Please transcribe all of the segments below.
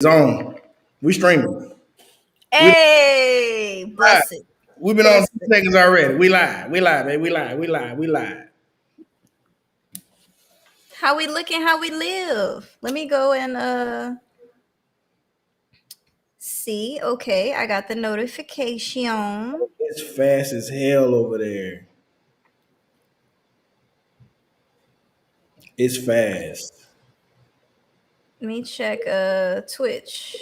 It's on. We streaming. We Hey, live. bless it. We've been on Bless 2 seconds already. We live. We live, baby. We live. We live. We live. How we looking, how we live. Let me go and see. Okay, I got the notification. It's fast as hell over there. It's fast. Let me check Twitch.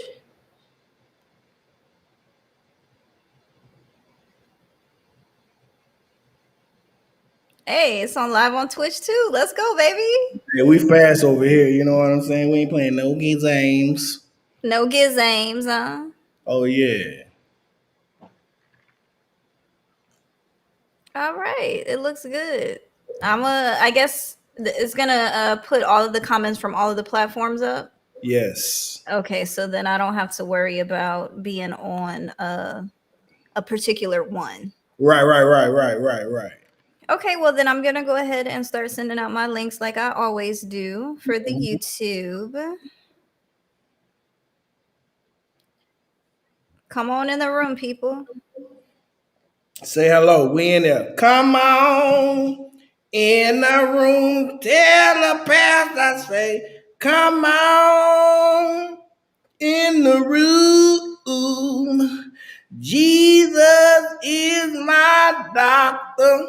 Hey, it's on live on Twitch too. Let's go, baby. Yeah, we fast over here. You know what I'm saying? We ain't playing no games. No giz aims, huh? Oh yeah. All right. It looks good. I guess it's gonna put all of the comments from all of the platforms up. Yes. Okay, so then I don't have to worry about being on a particular one. Right. Okay, well then I'm gonna go ahead and start sending out my links like I always do for the YouTube. Come on in the room, people. Say hello. We in there. Come on in the room. Tell the pastor say, come on in the room. Jesus is my doctor.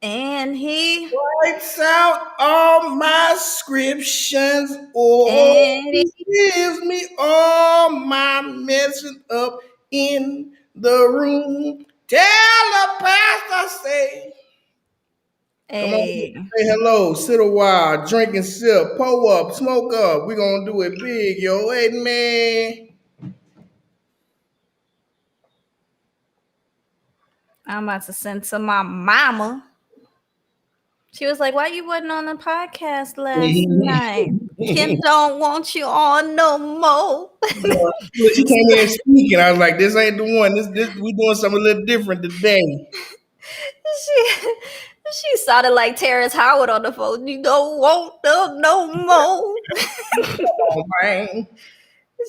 And he Writes out all my scriptions. Oh, and he he, gives me all my medicine up in the room. Tell the pastor, say, come on, hey, say hello, sit a while, drink and sip, pull up, smoke up. We gonna do it big, yo. Hey, man. I'm about to send to my mama. She was like, "Why you wasn't on the podcast last night? Kim don't want you on no more." Look, she came in speaking. I was like, this ain't the one. This we doing something a little different today. she she sounded like Terrence Howard on the phone. You don't want them no more. Oh, man.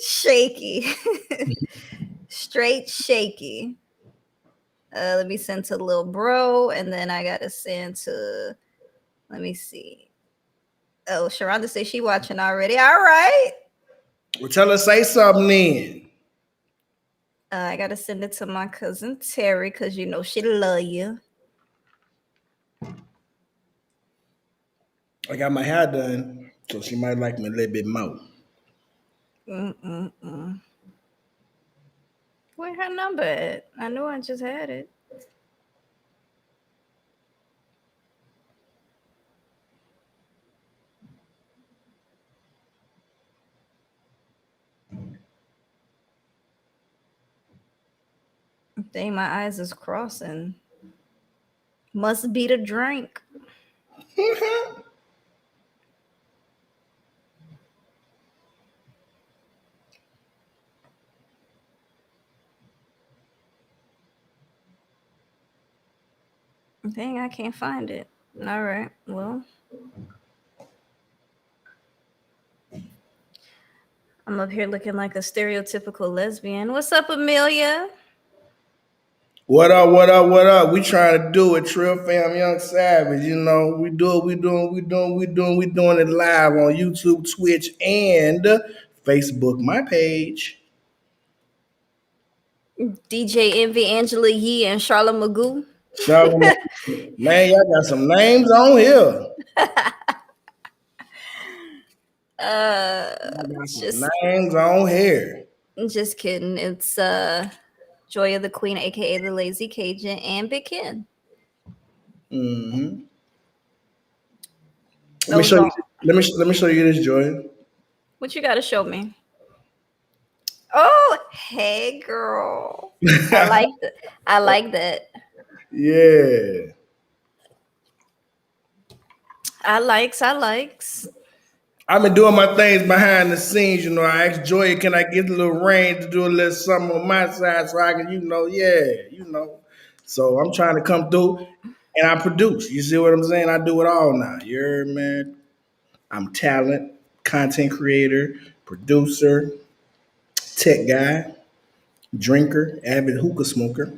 Shaky. Straight shaky. Let me send to little bro, and then I gotta send to. Let me see. Oh, Sharonda says she watching already. All right. Well, tell her say something then. I gotta send it to my cousin Terry because you know she love you. I got my hair done, so she might like me a little bit more. Mm-mm-mm. Where her number at? I knew I just had it. Dang, my eyes is crossing. Must be the drink. Dang, I can't find it. All right. Well, I'm up here looking like a stereotypical lesbian. What's up, Amelia? What up, what up, what up? We trying to do it, Trill Fam Young Savage. You know, we doing it live on YouTube, Twitch, and Facebook, my page. DJ Envy, Angela Yee, and Charlotte Magoo. Charlotte, man, y'all got some names on here. uh, Y'all got some just names on here. just kidding. It's Joy of the Queen, aka the Lazy Cajun, and Big Ken. Mm-hmm. Let me Oh, show you. don't. Let me show you this, Joy. What you got to show me? Oh, hey, girl. I like that. I like that. Yeah. I likes. I likes. I've been doing my things behind the scenes, you know. I asked Joy, can I get a little rain to do a little something on my side so I can, you know. So I'm trying to come through and I produce. You see what I'm saying? I do it all now. You heard, man? I'm talent, content creator, producer. tech guy, drinker, avid hookah smoker,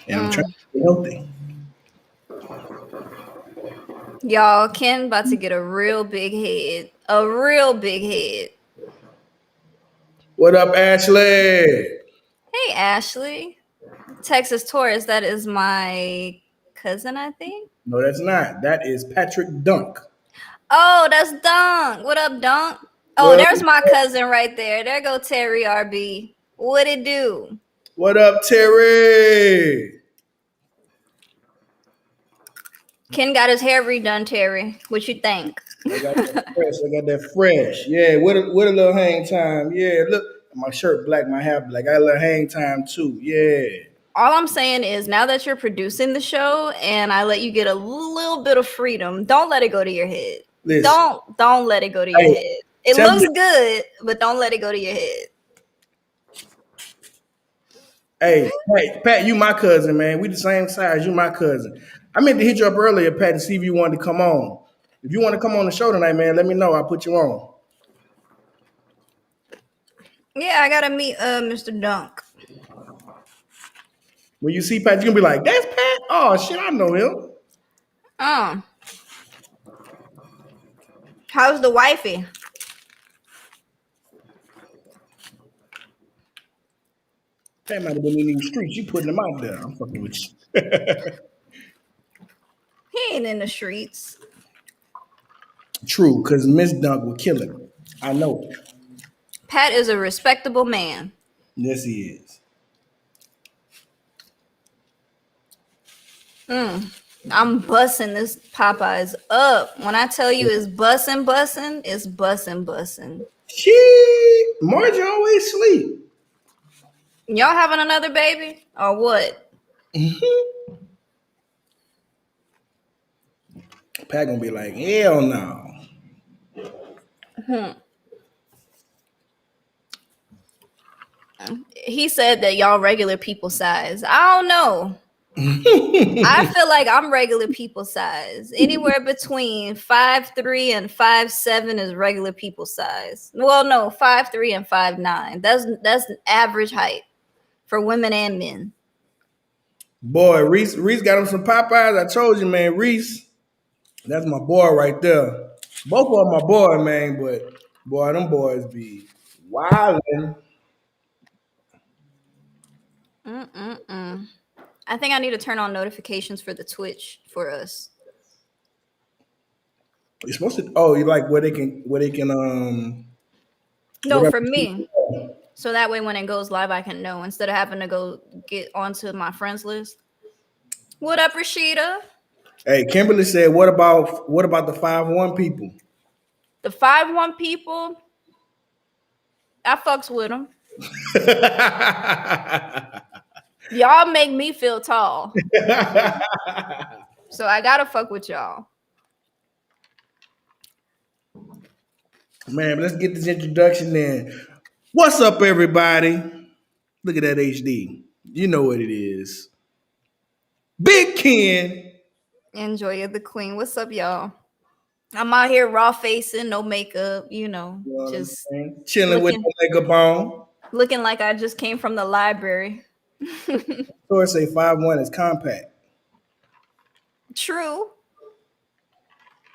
and I'm trying Mm. to stay healthy. Y'all, Ken about to get a real big head. A real big head. What up, Ashley? Hey, Ashley. Texas Taurus, that is my cousin, I think. No, that's not. That is Patrick Dunk. Oh, that's Dunk. What up, Dunk? Oh, What there's my cousin right there. There go Terry RB. What it do? What up, Terry? Ken got his hair redone, Terry. What you think? I got that fresh. I got that fresh. Yeah, with a little hang time. Yeah, look, my shirt black, my hair black. I got a little hang time too. Yeah. All I'm saying is now that you're producing the show and I let you get a little bit of freedom, don't let it go to your head. Listen, Don't let it go to your hey, head. It tell looks me, good, but don't let it go to your head. hey, Pat, you my cousin, man. We the same size. You my cousin. I meant to hit you up earlier, Pat, to see if you wanted to come on. If you want to come on the show tonight, man, let me know. I'll put you on. Yeah, I gotta meet Mr. Dunk. When you see Pat, you're gonna be like, "That's Pat." Oh shit, I know him. Um, how's the wifey? Pat might have been in these streets. You putting him out there. I'm fucking with you. He ain't in the streets. True, because Miss Dunk will kill him. I know it. Pat is a respectable man. Yes, he is. I'm bussing this Popeyes up. When I tell you it's bussing, it's bussing. She Margie always sleep. Y'all having another baby or what? Pat gonna be like, hell no. He said that y'all regular people size. I don't know. I feel like I'm regular people size. Anywhere between 5'3" and 5'7" is regular people size. Well, no, 5'3" and 5'9". That's an average height for women and men. Boy, Reese got him some Popeyes. I told you, man, Reese, that's my boy right there. Both of them my boy, man, but boy, them boys be wildin'. Mm-mm-mm. I think I need to turn on notifications for the Twitch for us. You're supposed to. Oh, you like where they can No, whatever. for me. So that way when it goes live, I can know instead of having to go get onto my friends list. What up, Rashida? Hey, Kimberly said, what about the 5'1" people? The 5'1" people, I fucks with them. Y'all make me feel tall. So I gotta fuck with y'all. Man, let's get this introduction in. What's up, everybody? Look at that HD. You know what it is. Big Ken. Enjoy the queen. What's up, y'all? I'm out here raw facing, no makeup, you know, You know what I'm just saying? Chilling with looking the makeup on. looking like I just came from the library. So I say 5'1" is compact. True.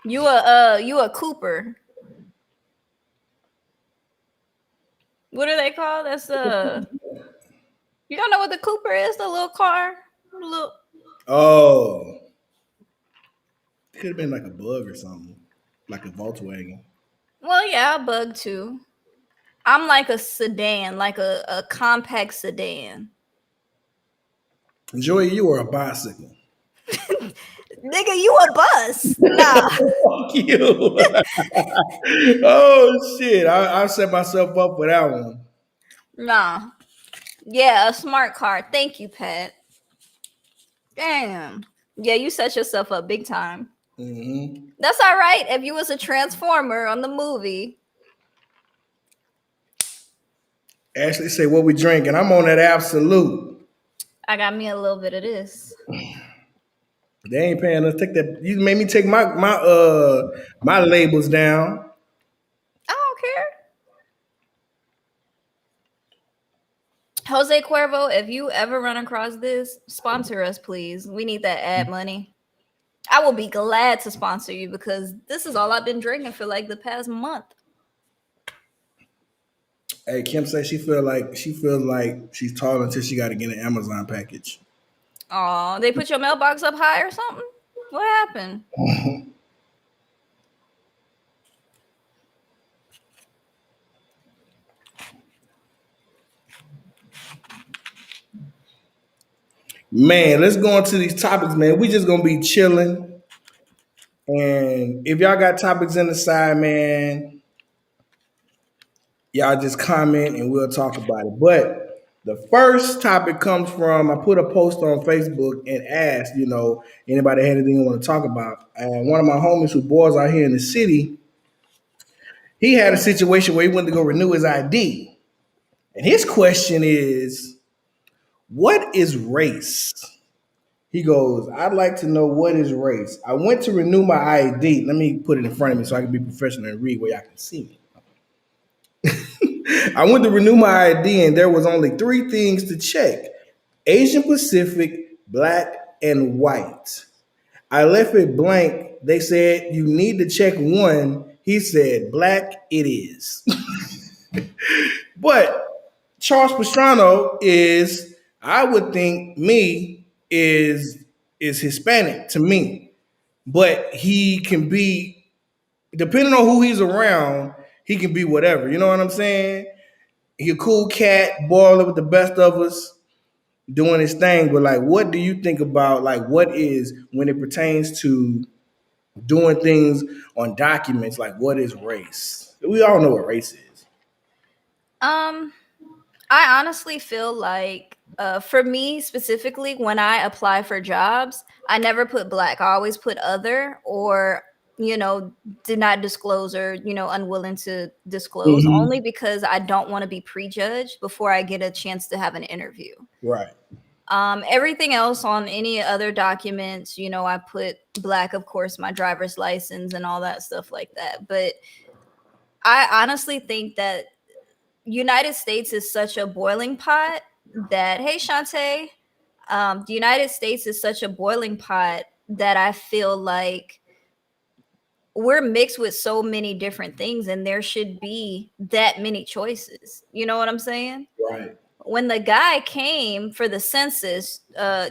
You a Cooper. What are they called? That's you don't know what the Cooper is, the little car? Look. Oh. It could have been like a bug or something. Like a Volkswagen. Well, yeah, a bug too. I'm like a sedan, like a compact sedan. Joey, you are a bicycle. Nigga, you a bus. Nah. Fuck you. Oh shit. I set myself up for that one. Nah. Yeah, a smart car. Thank you, Pat. Damn. Yeah, you set yourself up big time. Mm-hmm. That's all right. If you was a transformer on the movie. Ashley say, what we drinking? I'm on that absolute. I got me a little bit of this. They ain't paying us. Take that. You made me take my labels down. I don't care. Jose Cuervo, if you ever run across this, sponsor us, please. We need that ad money. I will be glad to sponsor you because this is all I've been drinking for like the past month. Hey, Kim says she feels like she's tall until she got to get an Amazon package. Oh, they put your mailbox up high or something? What happened? Man, let's go into these topics, man. We just gonna be chilling, and if y'all got topics in the side, man, y'all just comment and we'll talk about it. But the first topic comes from I put a post on Facebook and asked, anybody had anything you want to talk about. And one of my homies who boils out here in the city, he had a situation where he went to go renew his ID. And his question is, what is race? He goes, I'd like to know what is race. I went to renew my ID. Let me put it in front of me so I can be professional and read where y'all can see me. I went to renew my ID and there was only three things to check: Asian Pacific, black, and white. I left it blank. They said you need to check one. He said black it is. But Charles Pastrano is, I would think me, is Hispanic to me. But he can be, depending on who he's around, he can be whatever. You know what I'm saying? He a cool cat, boiling with the best of us, doing his thing. But like, what do you think about like what is when it pertains to doing things on documents? Like, what is race? We all know what race is. Um, I honestly feel like for me specifically, when I apply for jobs, I never put black. I always put other or you know did not disclose or unwilling to disclose only Hmm. because I don't want to be prejudged before I get a chance to have an interview. Right. Everything else on any other documents, I put black, of course, my driver's license and all that stuff like that. But I honestly think that United States is such a boiling pot that, hey, Shantae, the United States is such a boiling pot that I feel like we're mixed with so many different things and there should be that many choices. You know what I'm saying? Right. When the guy came for the census,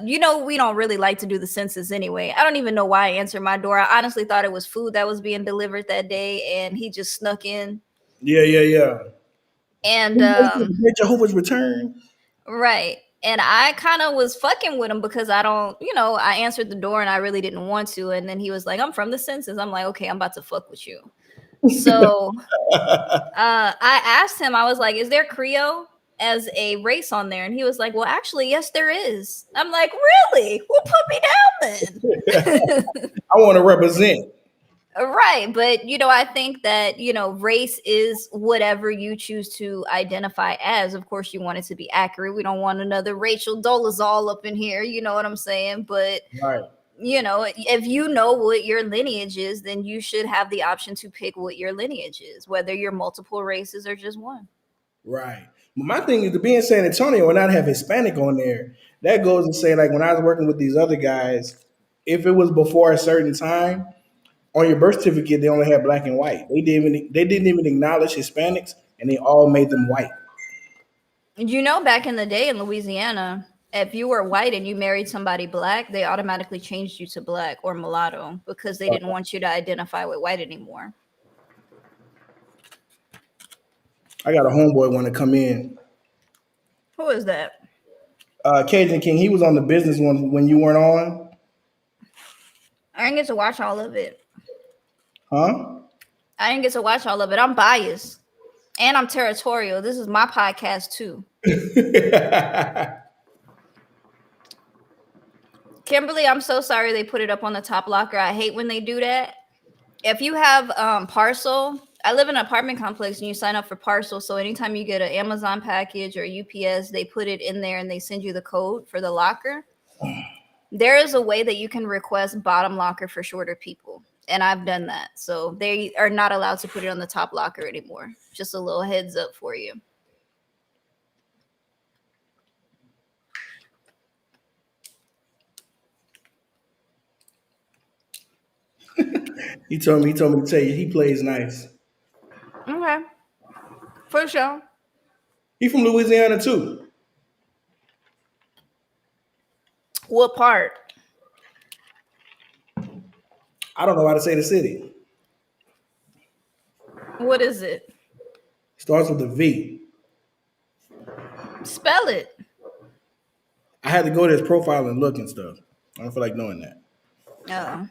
we don't really like to do the census anyway. I don't even know why I answered my door. I honestly thought it was food that was being delivered that day and he just snuck in. Yeah, yeah, yeah. And Jehovah's Return. right. And I kind of was fucking with him because I don't, I answered the door and I really didn't want to. And then he was like, I'm from the census. I'm like, okay, I'm about to fuck with you. So I asked him, I was like, is there Creole as a race on there? And he was like, well, actually, yes, there is. I'm like, really? Well, put me down then. I want to represent. Right. But, I think that, race is whatever you choose to identify as. Of course, you want it to be accurate. We don't want another Rachel Dolezal up in here. You know what I'm saying? But, Right. if you know what your lineage is, then you should have the option to pick what your lineage is, whether you're multiple races or just one. Right. But my thing is to be in San Antonio and not have Hispanic on there. That goes to say, like when I was working with these other guys, if it was before a certain time, on your birth certificate they only had black and white. They didn't even acknowledge Hispanics, and they all made them white. Back in the day in Louisiana, if you were white and you married somebody black, they automatically changed you to black or mulatto because they didn't want you to identify with white anymore. I got a homeboy want to come in. Who is that? Cajun King, he was on the business one when you weren't on, I didn't get to watch all of it. huh? I didn't get to watch all of it. I'm biased and I'm territorial. This is my podcast too. Kimberly, I'm so sorry they put it up on the top locker. I hate when they do that. If you have parcel, I live in an apartment complex and you sign up for parcel. So anytime you get an Amazon package or UPS, they put it in there and they send you the code for the locker. There is a way that you can request bottom locker for shorter people. And I've done that. So they are not allowed to put it on the top locker anymore. Just a little heads up for you. He told me to tell you he plays nice. Okay, for sure. He from Louisiana too. What part? I don't know how to say the city. What is it? Starts with a V. Spell it. I had to go to his profile and look and stuff. I don't feel like knowing that. Oh,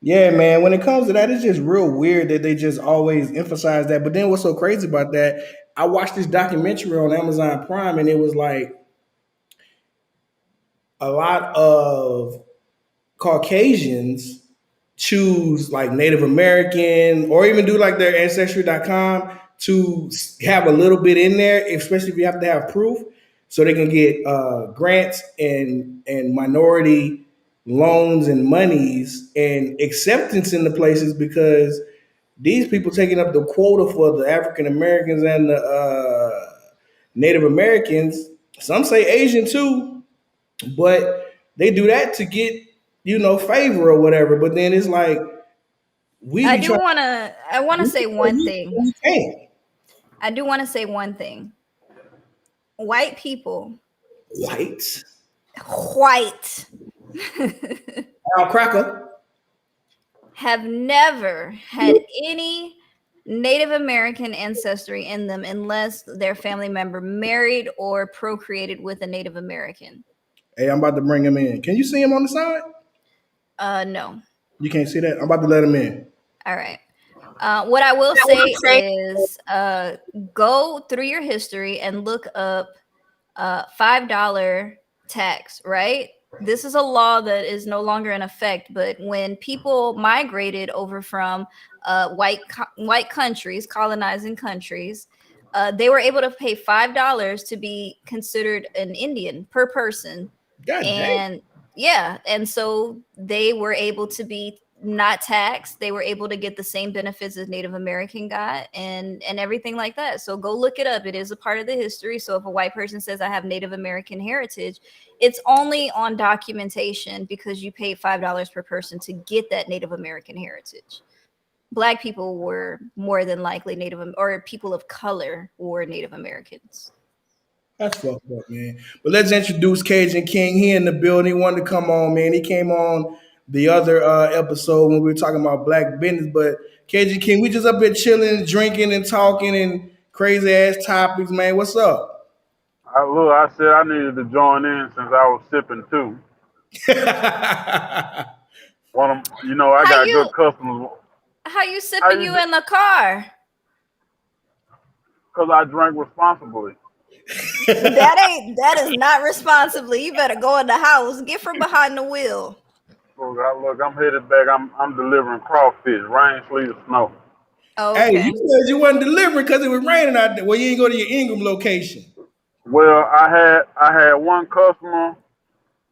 Yeah, man. When it comes to that, it's just real weird that they just always emphasize that. But then what's so crazy about that? I watched this documentary on Amazon Prime, and it was like a lot of Caucasians choose like Native American or even do like their ancestry.com to have a little bit in there, especially if you have to have proof, so they can get grants and minority loans and monies and acceptance in the places because these people taking up the quota for the African Americans and the Native Americans. Some say Asian too, but they do that to get favor or whatever. But then it's like we I be do trying. wanna. I wanna say one thing. We can't. I do want to say one thing. White people, White white, Al Cracker. have never had any Native American ancestry in them unless their family member married or procreated with a Native American. Hey, I'm about to bring him in. Can you see him on the side? No. You can't see that. I'm about to let him in. All right. What I will say is go through your history and look up $5 tax, right? This is a law that is no longer in effect, but when people migrated over from white countries, colonizing countries, they were able to pay $5 to be considered an Indian per person. God dang. And yeah, and so they were able to be not taxed. They were able to get the same benefits as Native American got and everything like that. So go look it up. It is a part of the history. So if a white person says I have Native American heritage, it's only on documentation because you paid $5 per person to get that Native American heritage. Black people were more than likely or people of color were Native Americans. That's fucked up, man. But let's introduce Cajun King. He in the building. He wanted to come on, man. He came on the other episode when we were talking about black business. But Cajun King, we just up here chilling, drinking, and talking and crazy ass topics, man. What's up? I said I needed to join in since I was sipping too. I How got you good customers how you How sipping you you in the car? because I drank responsibly. That is not responsibly. You better go in the house. Get from behind the wheel. Look, I'm headed back. I'm delivering crawfish, rain, sleet, or snow. Oh, Hey, you okay. said you wasn't delivering because it was raining out there. Well, you ain't go to your Ingram location. Well, I had one customer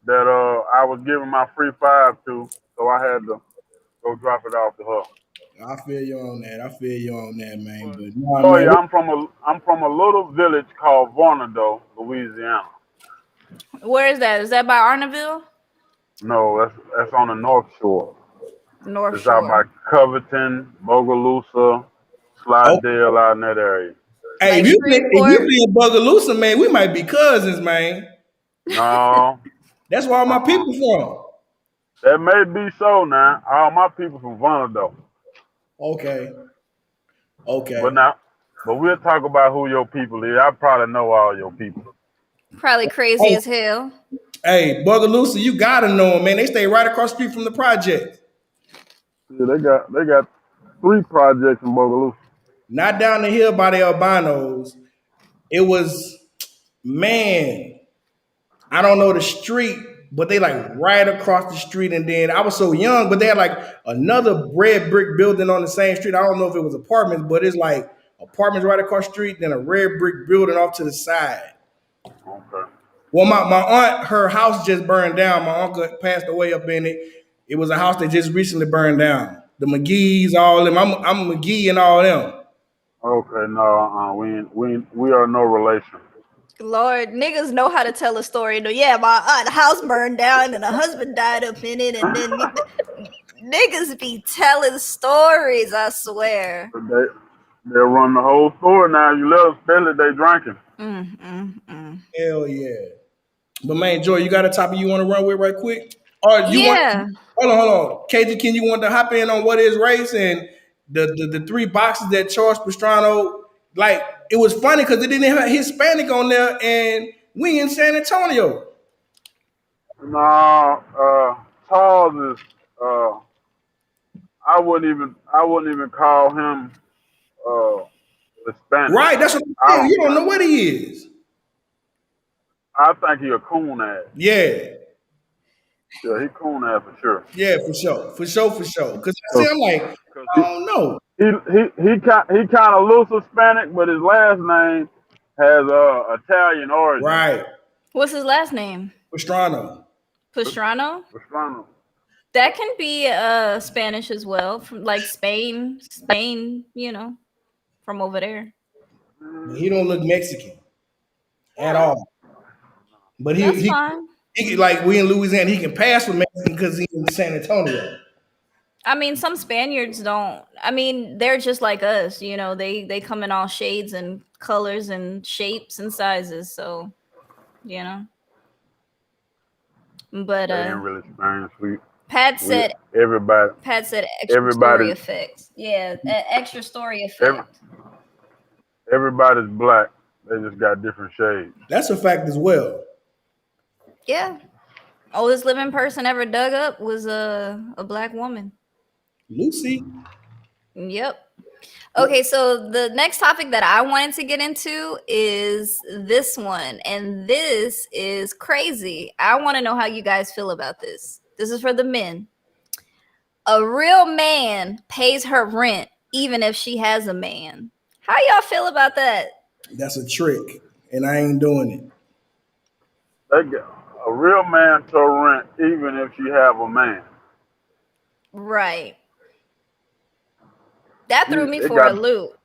that I was giving my free five to, so I had to go drop it off to her. I feel you on that. I feel you on that, man. But But nah, Toya, man. I'm from a little village called Vornado, Louisiana. Where is that? Is that by Arnaville? No, that's on the North Shore. North It's out by Shore. Covington, Bogalusa, Oh, Slidell, out in that area. hey, Like if you Shreveport? be in Bugaloosa, man, we might be cousins, man. No, That's where all my uh-uh. people from. That may be so now. All my people from Vornado. Okay, But okay. now, but we'll talk about who your people is. I probably know all your people. Probably crazy Hey, as hell. hey, Bugaloosa, you gotta know them, man. They stay right across the street from the project. Yeah, they got 3 projects in Bogalusa. Not down the hill by the albinos. It was, man, I don't know the street, but they like right across the street. And then I was so young, but they had like another red brick building on the same street. I don't know if it was apartments, but it's like apartments right across the street, then a red brick building off to the side. Okay. Well, my aunt, her house just burned down. My uncle passed away up in it. It was a house that just recently burned down. The McGee's, all them. I'm McGee and all them. Okay. No. We are no relation. Lord, niggas know how to tell a story. Yeah, my house burned down and a husband died up in it, and then niggas be telling stories. I swear. They'll run the whole store now. You let them spell it, they drinking. Hell yeah. But man, Joy, you got a topic you want to run with right quick? Or you want Yeah. hold on. KJ, can you want to hop in on what is race and the three boxes that Charles Pastrano, like it was funny because it didn't have Hispanic on there and we in San Antonio. No, Charles is. Uh, I wouldn't even call him uh, Hispanic. Right, that's what I'm I saying. don't. You don't know what he is. I think he a coon ass. Yeah. Yeah, he coon ass for sure. Yeah, for sure. Because I see, Cause, I'm like, 'cause I don't know. he kind of looks Hispanic, but his last name has Italian origin. Right. What's his last name? Pastrano. Pastrano? Pastrano. That can be Spanish as well, from like Spain, from over there. He don't look Mexican at all. But That's fine. he like we in Louisiana, he can pass for Mexican because he's in San Antonio. I mean, some Spaniards don't. I mean, they're just like us, they come in all shades and colors and shapes and sizes, so, you know. But They ain't really Spanish. Pat said Everybody extra story everybody effect. Yeah, extra story every, effect. everybody's black. They just got different shades. That's a fact as well. Yeah. Oldest living person ever dug up was a black woman. Lucy. Yep. Okay, so the next topic that I wanted to get into is this one, and this is crazy. I want to know how you guys feel about this. This is for the men. A real man pays her rent even if she has a man. How y'all feel about that? That's a trick, and I ain't doing it. They get a real man to rent even if she have a man. Right. That threw me It for a got loop.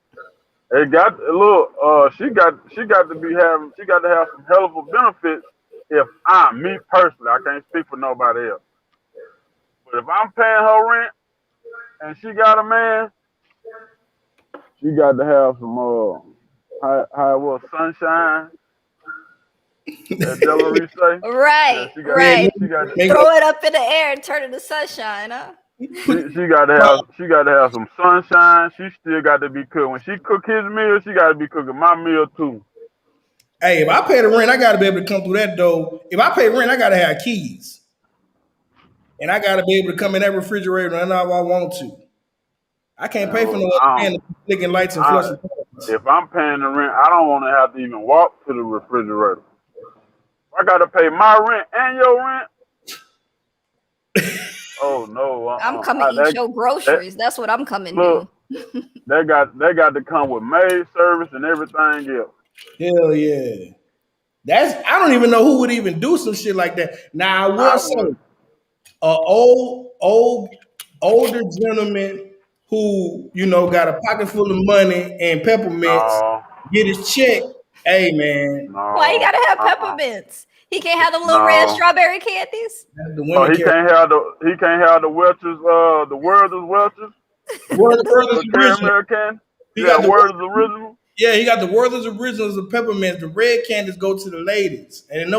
it got a little she got to have some hell of a benefits if me personally, I can't speak for nobody else. But if I'm paying her rent and she got a man, she got to have some how it was sunshine, that Delary say. Yeah, Right, she got right. she got Make Throw it up in the air and turn it to sunshine, huh? she got to have some sunshine. She still got to be cooked. When she cook his meal, she got to be cooking my meal too. Hey, if I pay the rent, I gotta be able to come through that door. If I pay rent, I gotta have keys. And I gotta be able to come in that refrigerator whenever I want to. I can't pay for no other I man to don't. be flicking lights and I, flushing toilets. if I'm paying the rent, I don't want to have to even walk to the refrigerator. I got to pay my rent and your rent. Oh no! I'm coming eat your That groceries. That's what I'm coming look, do. they got to come with maid service and everything else. Hell yeah. I don't even know who would even do some shit like that. Now I will I say would. a older gentleman who, got a pocket full of money and peppermints, No, get his check. Hey man, Why you no, gotta have peppermints? He can't have them little red no. strawberry candies? that's the Oh, women carry. he can't have the Welch's, the Werther's Welch's, Werther's the original. caramel can. He Yeah, got the Werther's original. Yeah, he got the Werther's originals of peppermints. The red candies go to the ladies, and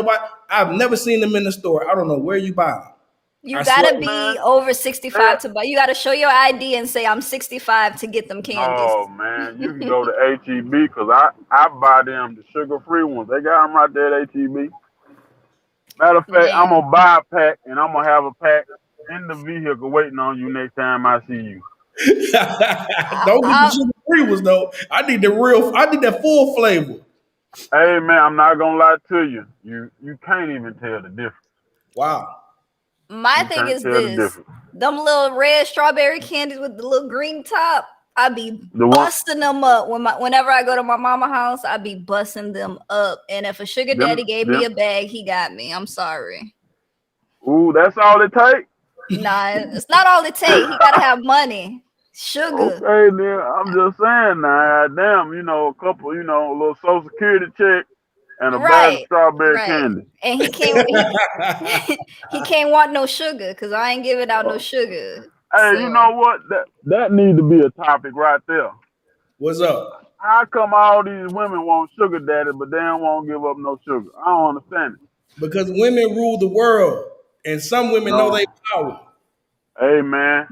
I've never seen them in the store. I don't know where you buy them. You I swear. gotta be Man, over they, 65 to buy. You gotta show your ID and say I'm 65 to get them candies. no, man, you can go to HEB because I buy them the sugar free ones. They got them right there at HEB. Matter of fact, I'm Man, gonna buy a pack and I'm gonna have a pack in the vehicle waiting on you next time I see you. Don't get the I, sugar free ones though. I need the real. I need that full flavor. Hey man, I'm not gonna lie to you. You can't even tell the difference. Wow. my You thing can't is tell the this: difference. them little red strawberry candies with the little green top. I be The one busting them up whenever I go to my mama house. I be busting them up, and if a sugar daddy gave me them a bag, he got me. I'm sorry. ooh, that's all it takes? Nah, it's not all it take. He gotta have money, sugar. Okay, then I'm just saying now, damn, a couple, a little social security check and a bag of Right, strawberry right. candy. And he can't want no sugar because I ain't giving out no sugar. Hey, you So know what? That needs to be a topic right there. What's up? How come all these women want sugar daddy, but they don't want to give up no sugar? I don't understand it. Because women rule the world, and some women know No, their power. hey man,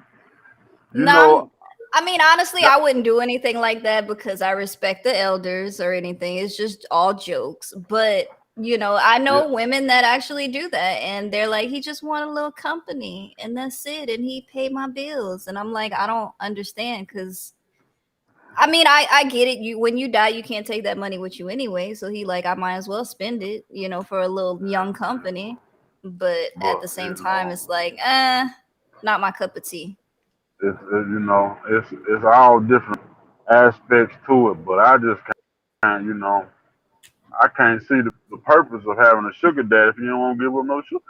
you no, know, I mean honestly, that, I wouldn't do anything like that because I respect the elders or anything. It's just all jokes. But I yeah, know women that actually do that, and they're like, he just want a little company, and that's it, and he paid my bills, and I'm like, I don't understand because I mean, I get it. You when you die, you can't take that money with you anyway. So he like, I might as well spend it, for a little young company. But at but the same you time, know, it's like, not my cup of tea. it's all different aspects to it. But I just can't, I can't see the purpose of having a sugar daddy if you don't want to give up no sugar.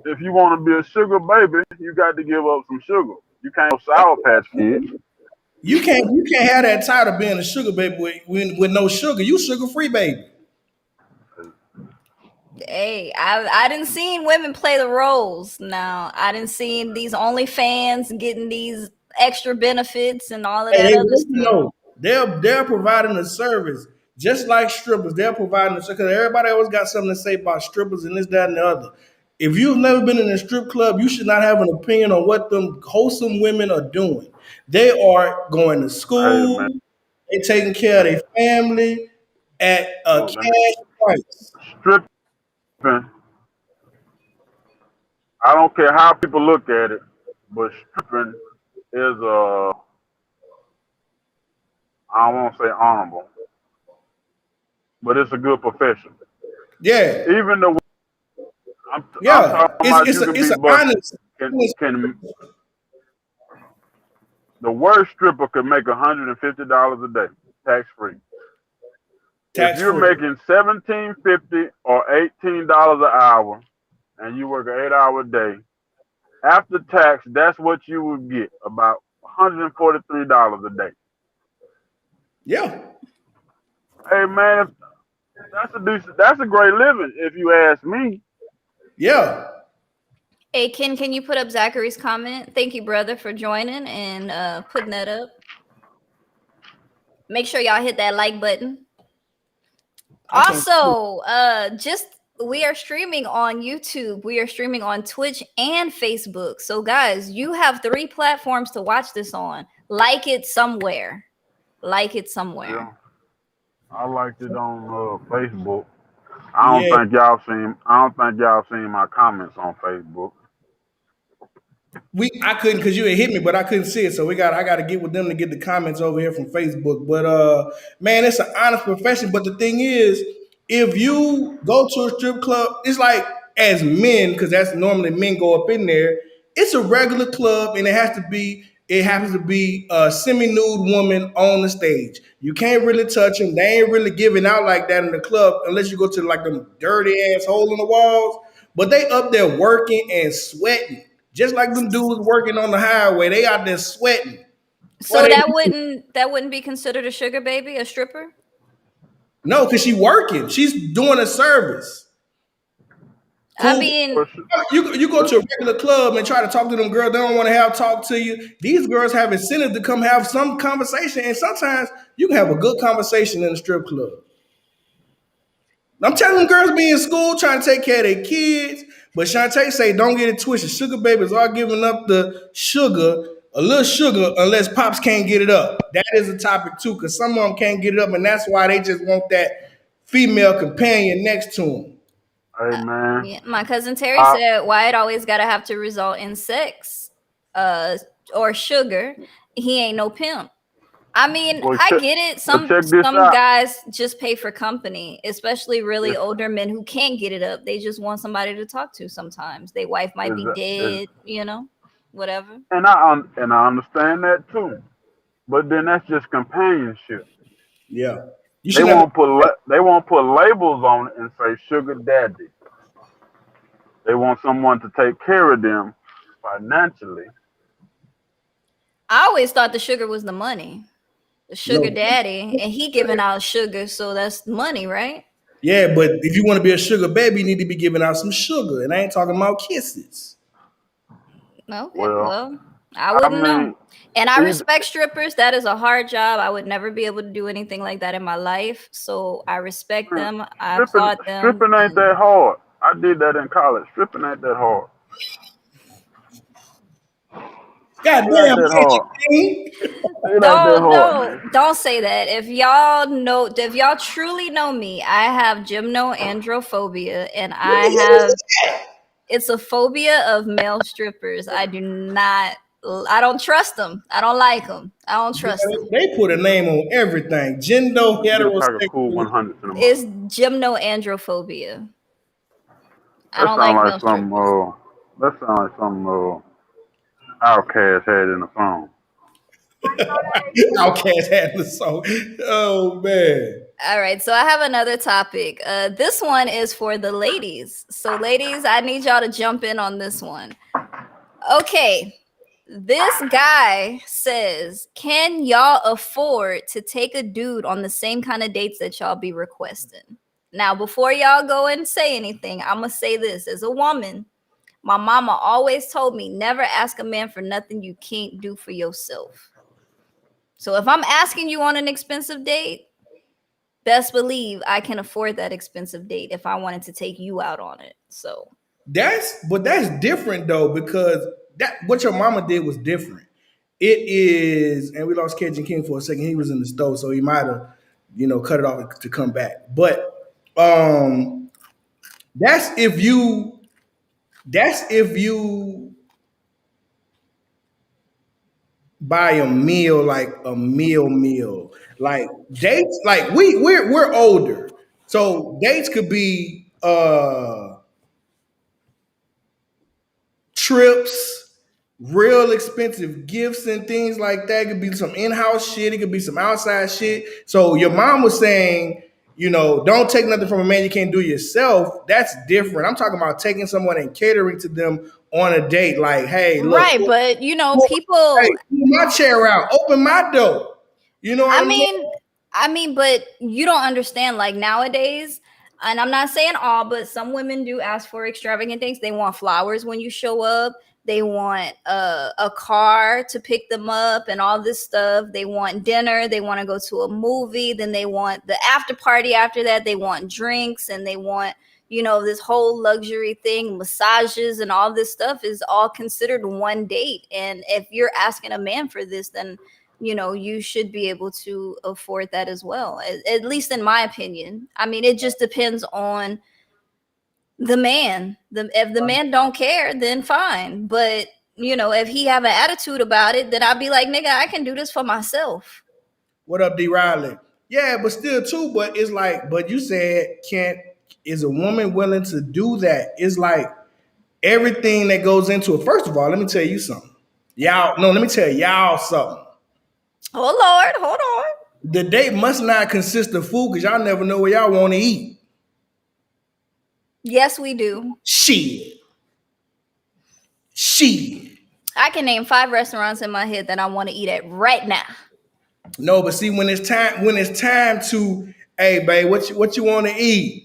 If you want to be a sugar baby, you got to give up some sugar. You can't go sour patch kid. You can't have that title being a sugar baby with no sugar. You sugar free baby. Hey, I didn't seen women play the roles. Now I didn't seen these OnlyFans getting these extra benefits and all of Hey, that they other working stuff. though. They're providing a service just like strippers. They're providing a service because everybody always got something to say about strippers and this, that, and the other. If you've never been in a strip club, you should not have an opinion on what them wholesome women are doing. They are going to Hey man, school. They taking care of their family at a look, let me cash price. stripping. I don't care how people look at it, but stripping is I don't want to say honorable, but it's a good profession. Yeah, Even though I'm yeah. talking It's about it's you a can it's be an busted. Can honest can the worst stripper could make $150 a day, tax free. If tax you're free. making 17.50 or $18 an hour and you work an 8 hour day, after tax, that's what you would get, about $143 a day. Yeah, Hey man, that's a great living if you ask me. yeah. Hey, can you put up Zachary's comment? Thank you, brother, for joining and putting that up. Make sure y'all hit that like button. I can't. Also, just we are streaming on YouTube, we are streaming on Twitch and Facebook. So, guys, you have 3 platforms to watch this on. Like it somewhere. Like it somewhere. Yeah, I liked it on Facebook. I don't Yeah, think y'all seen. I don't think y'all seen my comments on Facebook. I couldn't because you had hit me, but I couldn't see it. So I got to get with them to get the comments over here from Facebook. But man, it's an honest profession. But the thing is, if you go to a strip club, it's like as men, because that's normally men go up in there. It's a regular club, and it happens to be a semi-nude woman on the stage. You can't really touch them. They ain't really giving out like that in the club unless you go to like them dirty ass hole in the walls. But they up there working and sweating. Just like them dudes working on the highway, they out there sweating. What So they that wouldn't be considered a sugar baby, a stripper? no, because she working. She's doing a service. I Cool. mean, You go to a regular club and try to talk to them girls. They don't want to have talk to you. These girls have incentive to come have some conversation, and sometimes you can have a good conversation in a strip club. I'm telling them girls be in school trying to take care of their kids, but Shantae say don't get it twisted. Sugar babies are giving up the sugar, a little sugar, unless pops can't get it up. That is a topic too, because some of them can't get it up, and that's why they just want that female companion next to them. Hey man, yeah, my cousin Terry I said why it always gotta have to result in sex, uh, or sugar. He ain't no pimp. I mean, well I check get it. well Some check this some out. guys just pay for company, especially really It's older men who can't get it up. They just want somebody to talk to sometimes. Their wife might is be is dead, whatever. and I understand that too. But then that's just companionship. Yeah, you should never. They won't put labels on it and say sugar daddy. They want someone to take care of them financially. I always thought the sugar was the money. The sugar No, daddy, and he giving out sugar, so that's money, right? Yeah, but if you want to be a sugar baby, you need to be giving out some sugar. And I ain't talking about kisses. Okay, Well, well, I I wouldn't know. mean, And I either, respect strippers. That is a hard job. I would never be able to do anything like that in my life. So I respect man, them. I stripping applaud them. stripping ain't And that hard. I did that in college. Stripping ain't that hard. God It ain't damn, that hard. King. It ain't that don't hard. don't say that. If y'all truly know me, I have gymnoandrophobia, and What I the hell is have that? it's a phobia of male strippers. I don't trust them. I don't like them. I don't trust them. They put a name on everything. Gendo Get a pack of cool heterosexual. 100s in the morning. It's gymnoandrophobia. I That don't sound like like male something. strippers. That sound like something. Outcast had in the phone. Outcast had the song. Oh man. All right, so I have another topic. This one is for the ladies. So, ladies, I need y'all to jump in on this one. Okay, this guy says, can y'all afford to take a dude on the same kind of dates that y'all be requesting? Now, before y'all go and say anything, I'm going to say this. As a woman, my mama always told me never ask a man for nothing you can't do for yourself. So if I'm asking you on an expensive date, best believe I can afford that expensive date if I wanted to take you out on it. So That's different though, because that what your mama did was different. It is, and we lost Cajun King for a second. He was in the stove, so he might have, cut it off to come back. But that's if you that's if you buy a meal, like a meal. Like dates, like we're older. So dates could be trips, real expensive gifts and things like that. It could be some in-house shit. It could be some outside shit. So your mom was saying, don't take nothing from a man you can't do yourself. That's different. I'm talking about taking someone and catering to them on a date. Like, hey, look, right, but hey, people. pull my chair out, open my door. You know what I I'm saying? mean, but you don't understand. Like nowadays, and I'm not saying all, but some women do ask for extravagant things. They want flowers when you show up. They want a car to pick them up and all this stuff. They want dinner. They want to go to a movie. Then they want the after party after that. They want drinks and they want, this whole luxury thing, massages and all this stuff is all considered one date. And if you're asking a man for this, then you should be able to afford that as well, at least in my opinion. I mean, it just depends on the man. If the man don't care, then fine, but if he have an attitude about it, then I'll be like, nigga, I can do this for myself. What up, D. Riley? Yeah, but still too. But it's like, but you said can't. Is a woman willing to do that? It's like everything that goes into it. First of all, let me tell you something. Y'all, no, let me tell y'all something. Oh Lord, hold on. The date must not consist of food because y'all never know where y'all want to eat. Yes, we do. Shit. Shit. I can name 5 restaurants in my head that I want to eat at right now. No, but see, when it's time to, hey, babe, what you want to eat?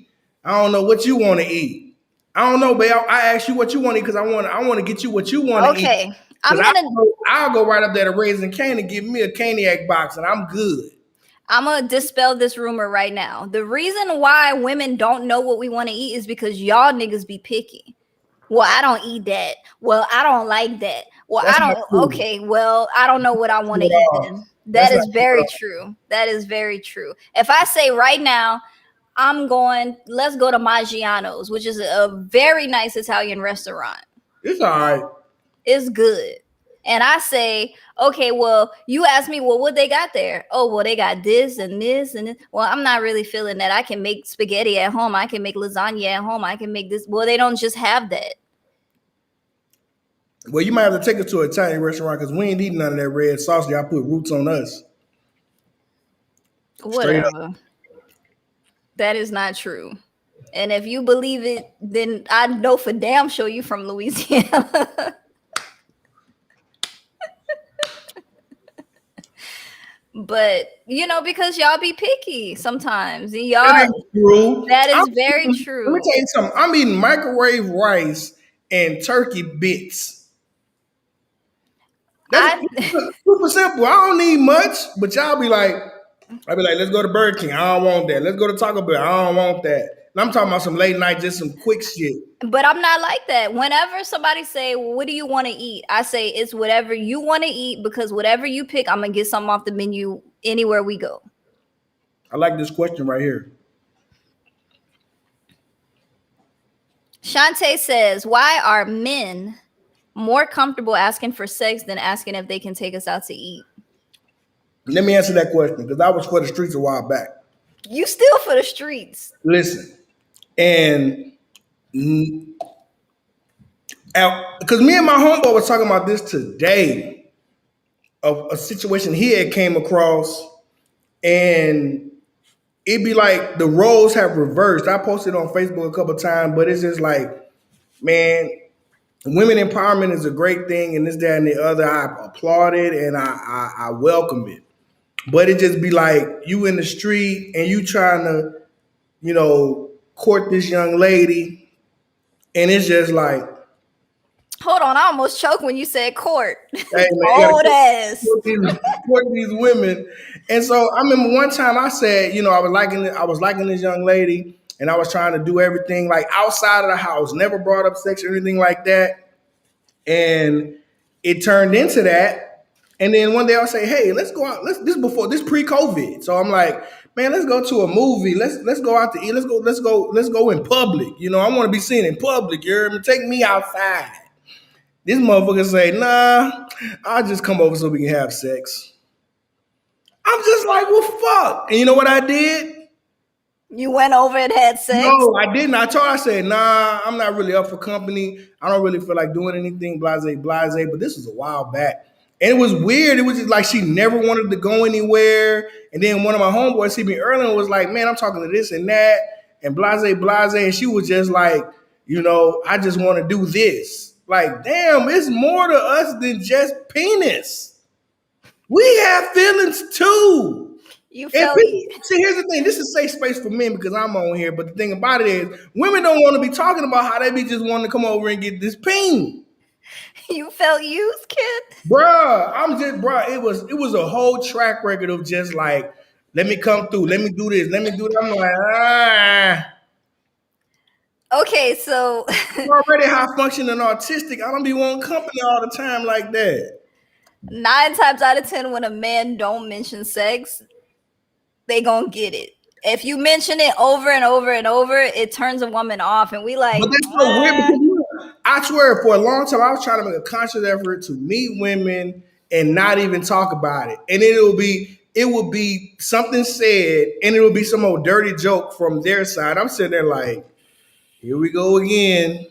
I don't know what you want to eat. I don't know, babe. I asked you what you want to eat because I want to get you what you want to eat. Okay, Because i'm gonna I'll go right up there to Raising Cane and give me a caniac box and I'm good. I'm gonna dispel this rumor right now. The reason why women don't know what we want to eat is because y'all niggas be picky. Well, I don't eat that. Well, I don't like that. Well, That's I not don't. true. Okay, well, I don't know what I want to True at eat all. then. That That's not is true at very all. true. That is very true. If I say right now, let's go to Maggiano's, which is a very nice Italian restaurant. It's all right. It's good. And I say, okay, well, you ask me, well, what they got there? Oh, well, they got this and this and this. Well, I'm not really feeling that. I can make spaghetti at home. I can make lasagna at home. I can make this. Well, they don't just have that. Well, you might have to take us to an Italian restaurant because we ain't eating none of that red sauce. Y'all put roots on us. Straight up. Whatever. That is not true. And if you believe it, then I know for damn sure you from Louisiana. but because y'all be picky sometimes, and That y'all, ain't true. that I'm is very let me true. tell you something. I'm eating microwave rice and turkey bits. That's I super simple. I don't need much, but y'all be like, I be like, let's go to Burger King. I don't want that. Let's go to Taco Bell. I don't want that. And I'm talking about some late night, just some quick shit. but I'm not like that. Whenever somebody say, well, "What do you want to eat?" I say it's whatever you want to eat, because whatever you pick, I'm gonna get something off the menu anywhere we go. I like this question right here. Shantae says, "Why are men more comfortable asking for sex than asking if they can take us out to eat?" Let me answer that question because I was for the streets a while back. You still for the streets. Listen, and because me and my homeboy was talking about this today of a situation he had came across, and it'd be like the roles have reversed. I posted on Facebook a couple times, but it's just like, man, women empowerment is a great thing, and this, that, and the other. I applaud it and I welcome it. But it just be like you in the street and you trying to, court this young lady, and it's just like, Hold on, I almost choked when you said court. hey man, you Old gotta ass. court these women. And so I remember one time I said, I was liking this young lady, and I was trying to do everything like outside of the house, never brought up sex or anything like that. And it turned into that. And then one day I'll say, hey, let's go out. This pre-COVID. So I'm like, man, let's go to a movie. Let's go out to eat. Let's go in public. I want to be seen in public. You hear me? Take me outside. This motherfucker say, nah, I'll just come over so we can have sex. I'm just like, well, fuck. And you know what I did? You went over and had sex? No, I didn't. I said, nah, I'm not really up for company. I don't really feel like doing anything, blase, blase. But this was a while back. And it was weird. It was just like she never wanted to go anywhere. And then one of my homeboys see me earlier and was like, man, I'm talking to this and that and blase, blase. And she was just like, I just want to do this. Like, damn, it's more to us than just penis. We have feelings too. You And felt people, see, here's the thing. This is safe space for men because I'm on here. But the thing about it is, women don't want to be talking about how they be just wanting to come over and get this peen. you felt used, kid? Bruh. It was a whole track record of just like, let me come through, let me do this, let me do that. I'm like, Okay, so I'm already high functioning autistic. I don't be wanting company all the time like that. 9 times out of 10, when a man don't mention sex, they gonna get it. If you mention it over and over and over, it turns a woman off, and we like, But that's so weird because I swear for a long time I was trying to make a conscious effort to meet women and not even talk about it. And it will be something said and it will be some old dirty joke from their side. I'm sitting there like, here we go again.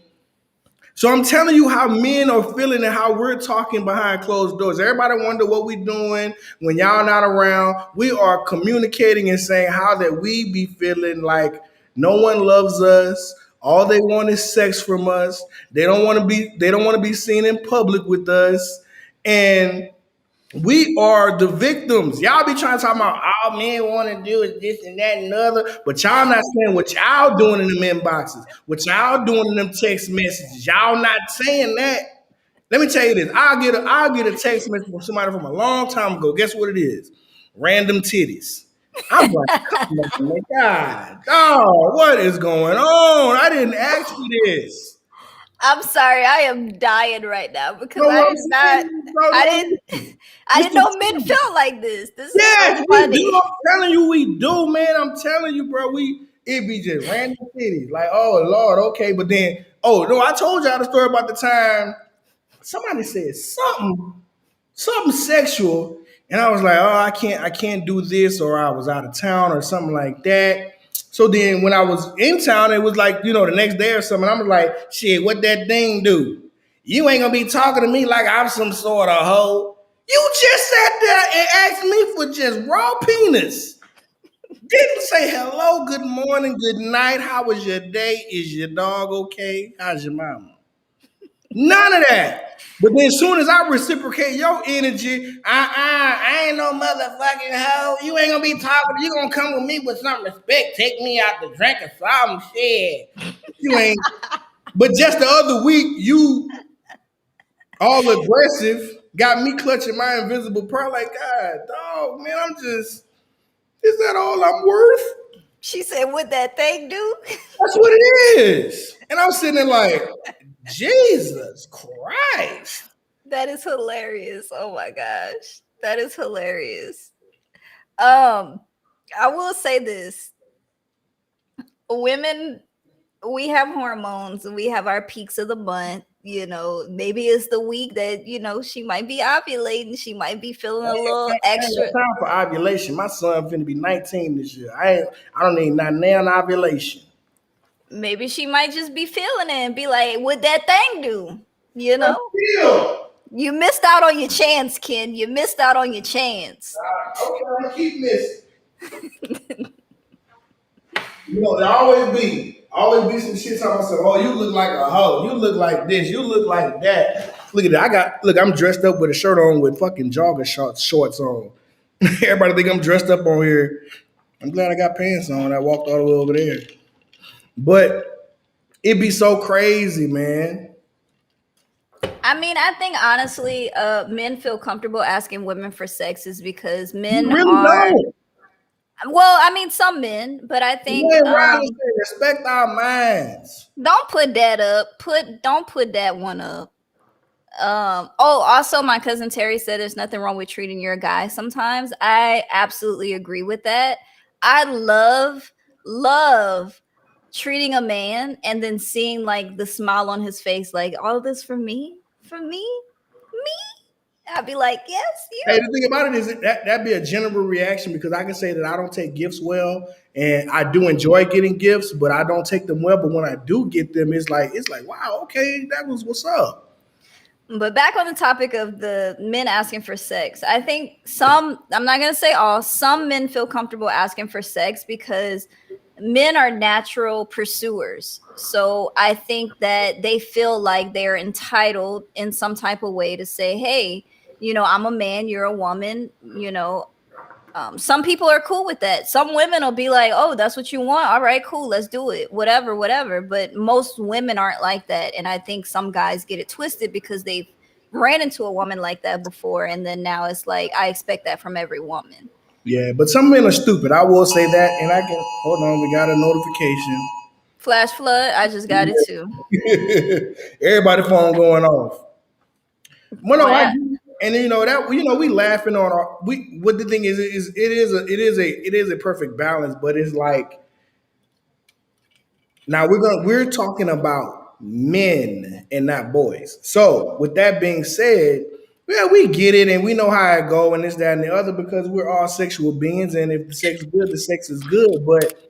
So I'm telling you how men are feeling and how we're talking behind closed doors. Everybody wonder what we doing when y'all not around. We are communicating and saying how that we be feeling like no one loves us. All they want is sex from us. They don't want to be seen in public with us. And we are the victims. Y'all be trying to talk about all men want to do is this and that and other, but y'all not saying what y'all doing in them inboxes, what y'all doing in them text messages. Y'all not saying that. Let me tell you this. I'll get a text message from somebody from a long time ago. Guess what it is? Random titties. I'm like, come on, man. God, oh, what is going on? I didn't ask for this. I'm sorry, I am dying right now because You know I what did I'm not, saying, bro? I No, didn't, I this didn't know is men felt like this. This is so yes, we do. funny. I'm telling you, we do, man. I'm telling you, bro. It be just random cities. Like, oh Lord, okay. But then, oh no, I told y'all the story about the time somebody said something sexual, and I was like, oh, I can't do this, or I was out of town or something like that. So then when I was in town, it was like, the next day or something. I was like, shit, what that thing do? You ain't gonna be talking to me like I'm some sort of hoe. You just sat there and asked me for just raw penis. Didn't say hello, good morning, good night. How was your day? Is your dog okay? How's your mama? None of that. But then as soon as I reciprocate your energy, I ain't no motherfucking hoe. You ain't gonna be talking. You gonna come with me with some respect. Take me out to drink or some shit. You ain't. But just the other week, you all aggressive got me clutching my invisible pearl. Like, God, dog, man, I'm just. Is that all I'm worth? She said, "What that thing do?" That's what it is. And I'm sitting there like, Jesus Christ. That is hilarious. Oh my gosh. That is hilarious. Um, I will say this. Women, we have hormones and we have our peaks of the month. You know, maybe it's the week that, she might be ovulating. She might be feeling a little I ain't extra. got time for ovulation. My son finna be 19 this year. I don't need not nail ovulation. Maybe she might just be feeling it and be like, what that thing do? You But know? still, You missed out on your chance, Ken. You missed out on your chance. okay, I'm gonna keep missing. There always be some shit talking about, oh, you look like a hoe. You look like this. You look like that. Look at that. I'm dressed up with a shirt on with fucking jogger shorts on. Everybody think I'm dressed up on here. I'm glad I got pants on. I walked all the way over there. But it'd be so crazy, man. I mean, I think honestly, men feel comfortable asking women for sex is because You men really are, don't. well, I mean, some men, but I think Man, Riley said, respect our minds. don't put that up. Don't put that one up. Oh, also my cousin Terry said there's nothing wrong with treating your guy sometimes. I absolutely agree with that. I love treating a man and then seeing like the smile on his face, like all this for me, me. I'd be like, yes, Hey, you. the thing about it is that'd be a general reaction because I can say that I don't take gifts well, and I do enjoy getting gifts, but I don't take them well. But when I do get them, it's like wow, okay, that was what's up. But back on the topic of the men asking for sex, I think some, I'm not going to say all, some men feel comfortable asking for sex because men are natural pursuers. So I think that they feel like they're entitled in some type of way to say, hey, I'm a man, you're a woman, some people are cool with that. Some women will be like, oh, that's what you want. All right, cool. Let's do it. Whatever, whatever. But most women aren't like that. And I think some guys get it twisted because they've ran into a woman like that before. And then now it's like, I expect that from every woman. Yeah, but some men are stupid. I will say that, and I can hold on. We got a notification. Flash flood, I just got it too. Everybody phone going off. Well, no, What? and that we laughing on our we. What the thing is it is a perfect balance, but it's like now we're talking about men and not boys. So with that being said, yeah, we get it and we know how it go and this, that, and the other because we're all sexual beings, and if the sex is good, the sex is good. But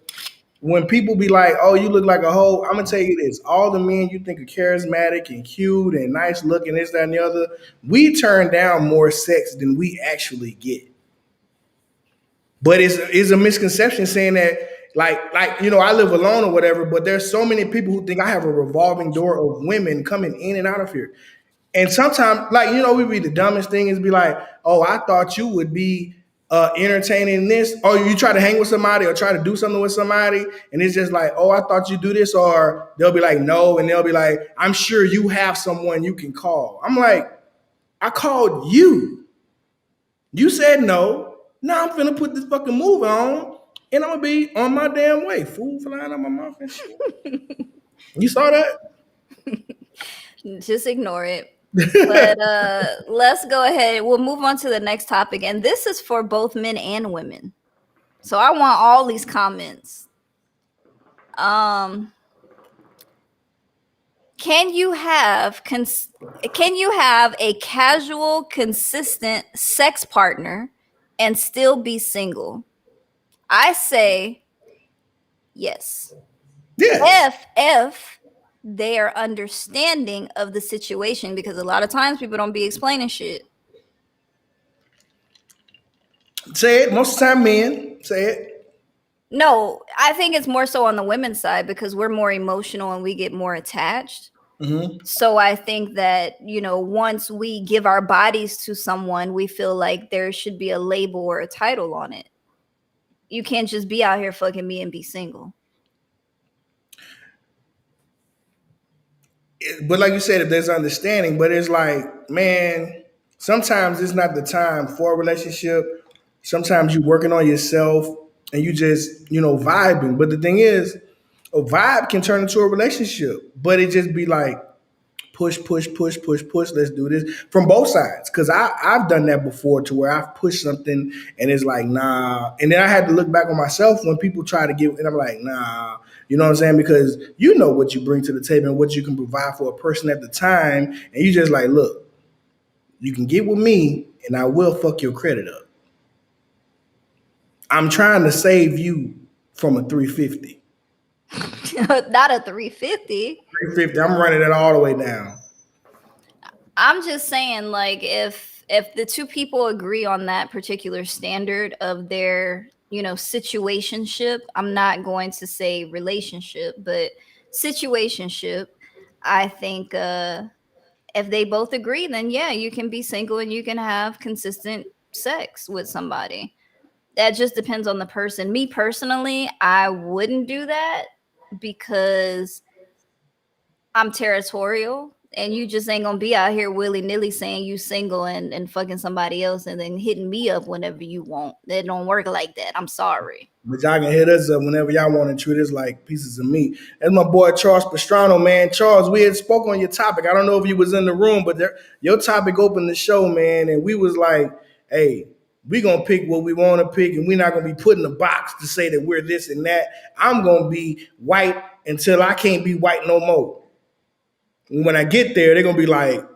when people be like, "Oh, you look like a hoe," I'm gonna tell you this: all the men you think are charismatic and cute and nice looking, this, that, and the other, we turn down more sex than we actually get. But it's a misconception saying that I live alone or whatever. But there's so many people who think I have a revolving door of women coming in and out of here. And sometimes, we read the dumbest thing is be like, oh, I thought you would be entertaining this, or you try to hang with somebody or try to do something with somebody, and it's just like, oh, I thought you do this, or they'll be like, no, and they'll be like, I'm sure you have someone you can call. I'm like, I called you. You said no. Now I'm finna put this fucking move on, and I'm gonna be on my damn way. Food flying out my mouth and shit. You saw that? Just ignore it. But let's go ahead. We'll move on to the next topic. And this is for both men and women. So I want all these comments. Um, can you have a casual, consistent sex partner and still be single? I say yes. Yes. If they are understanding of the situation, because a lot of times people don't be explaining shit. Say it. Most of the time, men say it. No, I think it's more so on the women's side because we're more emotional and we get more attached. Hmm. So I think that, once we give our bodies to someone, we feel like there should be a label or a title on it. You can't just be out here fucking me and be single. But like you said, if there's understanding, but it's like, man, sometimes it's not the time for a relationship. Sometimes you're working on yourself and you just, vibing. But the thing is, a vibe can turn into a relationship, but it just be like push, push, push, push, push. Let's do this from both sides. Cause I've done that before to where I've pushed something and it's like, nah. And then I had to look back on myself when people try to give, and I'm like, nah, you know what I'm saying? Because you know what you bring to the table and what you can provide for a person at the time. And you just like, look, you can get with me and I will fuck your credit up. I'm trying to save you from a 350. Not a 350. 350, I'm running it all the way down. I'm just saying, like, if the two people agree on that particular standard of their, situationship, I'm not going to say relationship, but situationship, I think if they both agree, then yeah, you can be single and you can have consistent sex with somebody. That just depends on the person. Me personally, I wouldn't do that because I'm territorial and you just ain't gonna be out here willy nilly saying you single and fucking somebody else and then hitting me up whenever you want. It don't work like that. I'm sorry. But y'all can hit us up whenever y'all want to treat us like pieces of meat. That's my boy Charles Pastrano, man. Charles, we had spoke on your topic. I don't know if you was in the room, but your topic opened the show, man. And we was like, hey, we gonna pick what we want to pick, and we're not gonna be put in a box to say that we're this and that. I'm gonna be white until I can't be white no more. And when I get there, they're gonna be like,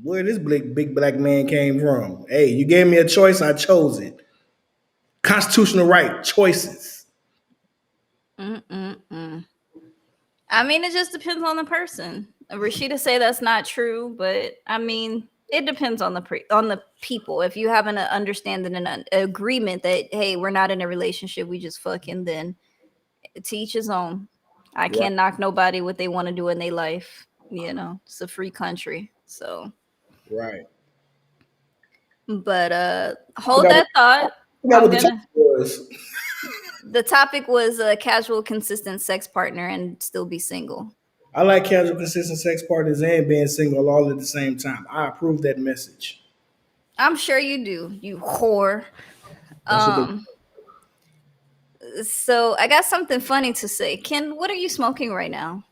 where this big black man came from? Hey, you gave me a choice, I chose it. Constitutional right, choices. Mm-mm-mm. I mean, it just depends on the person. Rashida say that's not true, but I mean, it depends on the people. If you have an understanding and an agreement that hey, we're not in a relationship, we just fucking, then to each his own. I Right, can't knock nobody what they want to do in their life. It's a free country. So, right. but I hold forgot, that thought. what I'm the topic gonna. was. The topic was a casual, consistent sex partner and still be single. I like casual, consistent sex partners and being single all at the same time. I approve that message. I'm sure you do, you whore. That's what the Um, so I got something funny to say. Ken, what are you smoking right now?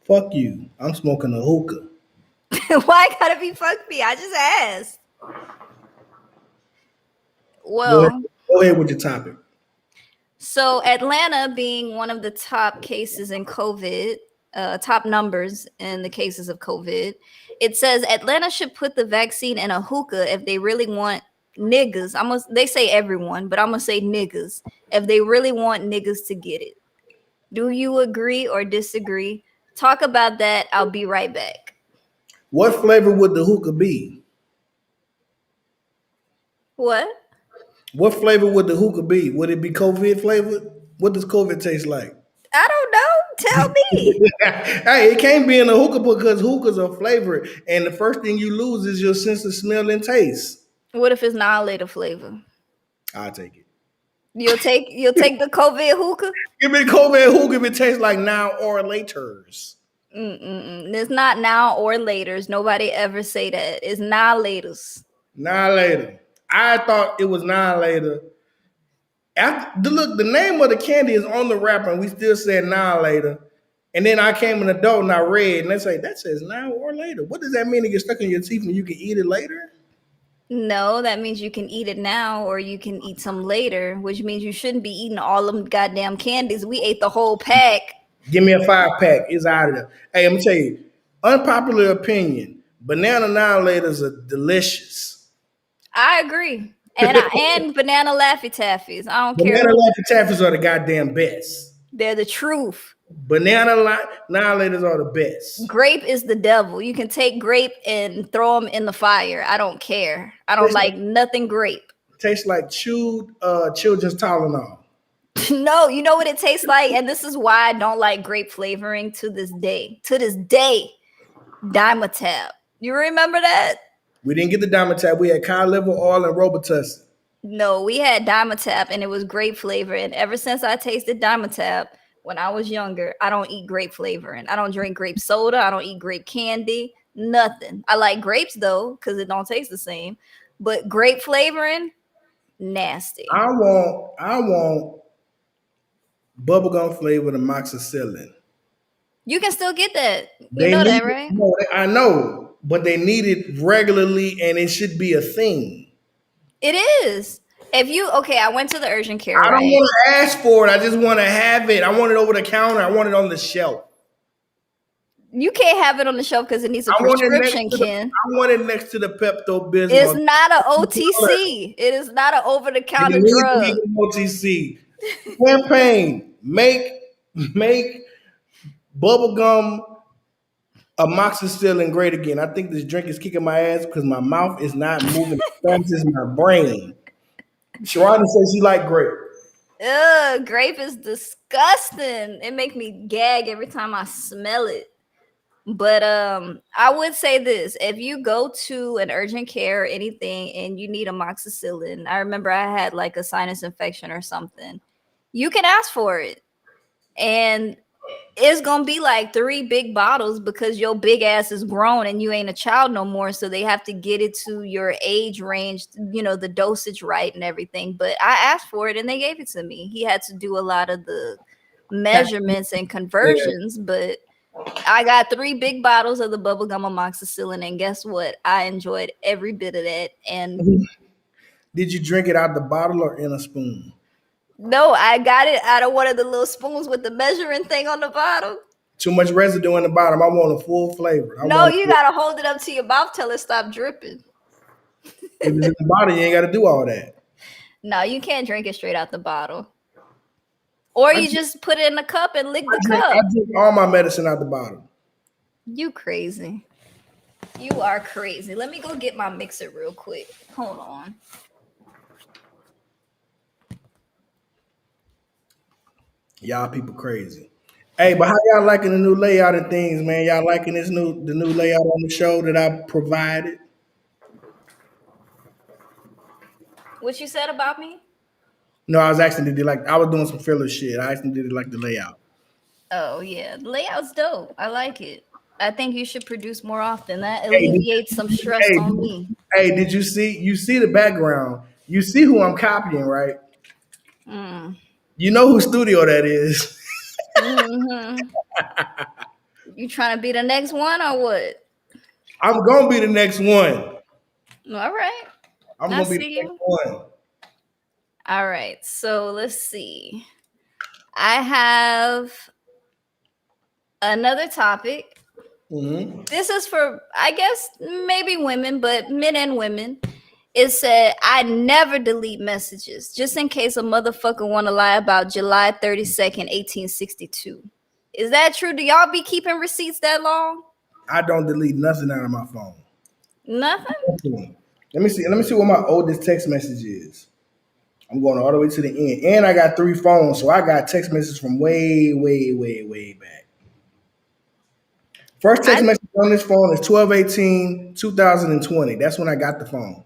fuck you. I'm smoking a hookah. Why gotta be fuck me? I just asked. Go ahead, Well, go ahead with your topic. so Atlanta being one of the top cases in COVID, top numbers in the cases of COVID, it says Atlanta should put the vaccine in a hookah if they really want niggas. They say everyone, but I'm gonna say niggas if they really want niggas to get it. Do you agree or disagree? Talk about that. I'll be right back. What flavor would the hookah be? What? What flavor would the hookah be? Would it be COVID flavored? What does COVID taste like? I don't know. Tell me. Hey, it can't be in a hookah because hookahs are flavored, and the first thing you lose is your sense of smell and taste. What if it's not later flavor? I'll take it. You'll take the COVID hookah? Give me the COVID hookah if it tastes like now or later's. Mm-mm-mm. It's not now or later's. Nobody ever say that. It's now later's. Now later. I thought it was now later. After look, the name of the candy is on the wrapper, and we still said now later. And then I came an adult and I read, and they say that says now or later. What does that mean? It gets stuck in your teeth and you can eat it later? No, that means you can eat it now or you can eat some later, which means you shouldn't be eating all them goddamn candies. We ate the whole pack. Give me a 5 pack. It's out of there. Hey, I'm gonna tell you, unpopular opinion. Banana now laters are delicious. I agree. And banana Laffy Taffies. I don't care Banana who. Laffy Taffies are the goddamn best. They're the truth. Banana now laters are the best. Grape is the devil. You can take grape and throw them in the fire. I don't care. I don't Tastes like like, nothing grape. tastes like chewed children's Tylenol. No, you know what it tastes like, and this is why I don't like grape flavoring to this day. To this day, Dimetap. You remember that? We didn't get the diamond tab. We had cod liver oil and Robitussin. No, we had Dimetap, and it was grape flavor. And ever since I tasted Dimetap when I was younger, I don't eat grape flavoring. I don't drink grape soda. I don't eat grape candy. Nothing. I like grapes though, because it don't taste the same. But grape flavoring, nasty. I want bubblegum flavored amoxicillin. You can still get that. You They know need that, it. right? No, I know, but they need it regularly, and it should be a thing. It is. If you okay, I went to the urgent care, I don't right? want to ask for it. I just want to have it. I want it over the counter. I want it on the shelf. You can't have it on the shelf because it needs a I want it next prescription, to the. Ken. I want it next to the Pepto It's Bismol. not a OTC. It is not an over the It counter needs to drug. be OTC campaign. Make bubblegum amoxicillin great again. I think this drink is kicking my ass because my mouth is not moving as fast as my brain. Sharonda says she like grape. Ugh, grape is disgusting. It make me gag every time I smell it. But I would say this: if you go to an urgent care or anything and you need amoxicillin, I remember I had like a sinus infection or something. You can ask for it, and it's gonna be like 3 big bottles because your big ass is grown and you ain't a child no more. So they have to get it to your age range, the dosage right and everything. But I asked for it and they gave it to me. He had to do a lot of the measurements and Yeah. conversions, but I got 3 big bottles of the bubblegum amoxicillin, and guess what? I enjoyed every bit of that. And Did you drink it out the bottle or in a spoon? no, I got it out of one of the little spoons with the measuring thing on the bottom. Too much residue in the bottom. I want a full flavor. I No, want. you gotta hold it up to your mouth till it stop dripping. If it's in the bottle, you ain't got to do all that. No, you can't drink it straight out the bottle. Or I you drink, just put it in a cup and lick I the drink, I cup. drink all my medicine out the bottle. You crazy. You are crazy. Let me go get my mixer real quick. Hold on. Y'all people crazy. Hey, but how y'all liking the new layout and things, man? Y'all liking the new layout on the show that I provided? What you said about me? No, I was asking did you like I was doing some filler shit. I asked them did they like the layout. Oh yeah. The layout's dope. I like it. I think you should produce more often. That Hey, alleviates some stress hey, on me. hey, did you see the background? You see who I'm copying, right? Mm. You know whose studio that is. Hmm. You trying to be the next one or what? I'm gonna be the next one. All right. I'm I gonna be the see next you. one. All right. So let's see. I have another topic. Hmm. This is for, I guess, maybe women, but men and women. It said, I never delete messages just in case a motherfucker want to lie about July 32nd, 1862. Is that true? Do y'all be keeping receipts that long? I don't delete nothing out of my phone. Nothing? Nothing. Let me see. Let me see what my oldest text message is. I'm going all the way to the end, and I got 3 phones, so I got text messages from way, way, way, way back. First text I message on this phone is 12/18/2020. That's when I got the phone.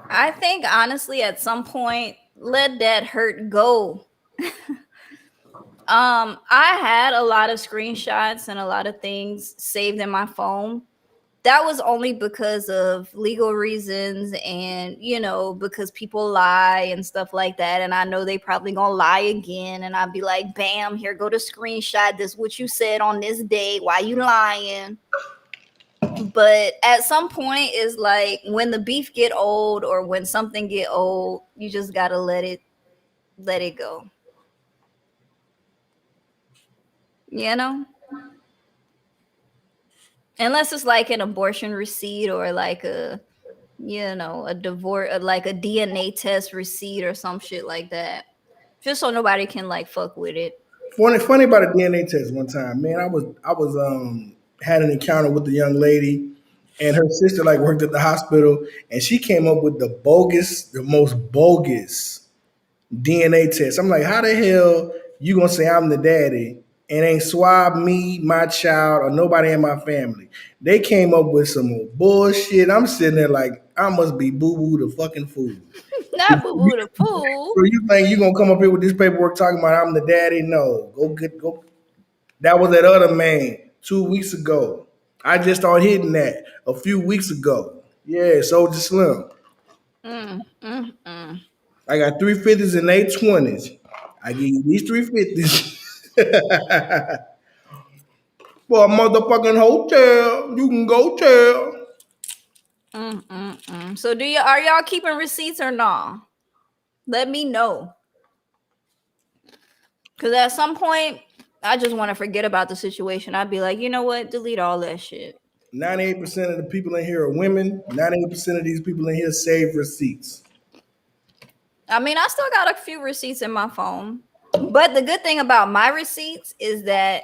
I think honestly at some point let that hurt go. I had a lot of screenshots and a lot of things saved in my phone. That was only because of legal reasons and because people lie and stuff like that, and I know they probably gonna lie again, and I'd be like, bam, here go the screenshot, this what you said on this day, why you lying? But at some point is like when the beef get old or when something get old, you just gotta let it go, you know unless it's like an abortion receipt or like a divorce, like a DNA test receipt or some shit like that, just so nobody can like fuck with it. Funny about a DNA test one time, man. I was had an encounter with a young lady, and her sister like worked at the hospital, and she came up with the most bogus DNA test. I'm like, how the hell you gonna say I'm the daddy and ain't swab me, my child, or nobody in my family? They came up with some more bullshit. I'm sitting there like, I must be boo boo the fucking fool. Not boo boo the fool. So you think you gonna come up here with this paperwork talking about I'm the daddy? No, go. That was that other man 2 weeks ago. I just started hitting that a few weeks ago. Yeah, Soldier Slim. Mm, mm, mm. I got 350s and 820s. I give you these 350s for a motherfucking hotel. You can go tell. So are y'all keeping receipts or no? Let me know. Cause at some point I just want to forget about the situation. I'd be like, you know what? Delete all that shit. 98% of the people in here are women. 98% of these people in here save receipts. I mean, I still got a few receipts in my phone. But the good thing about my receipts is that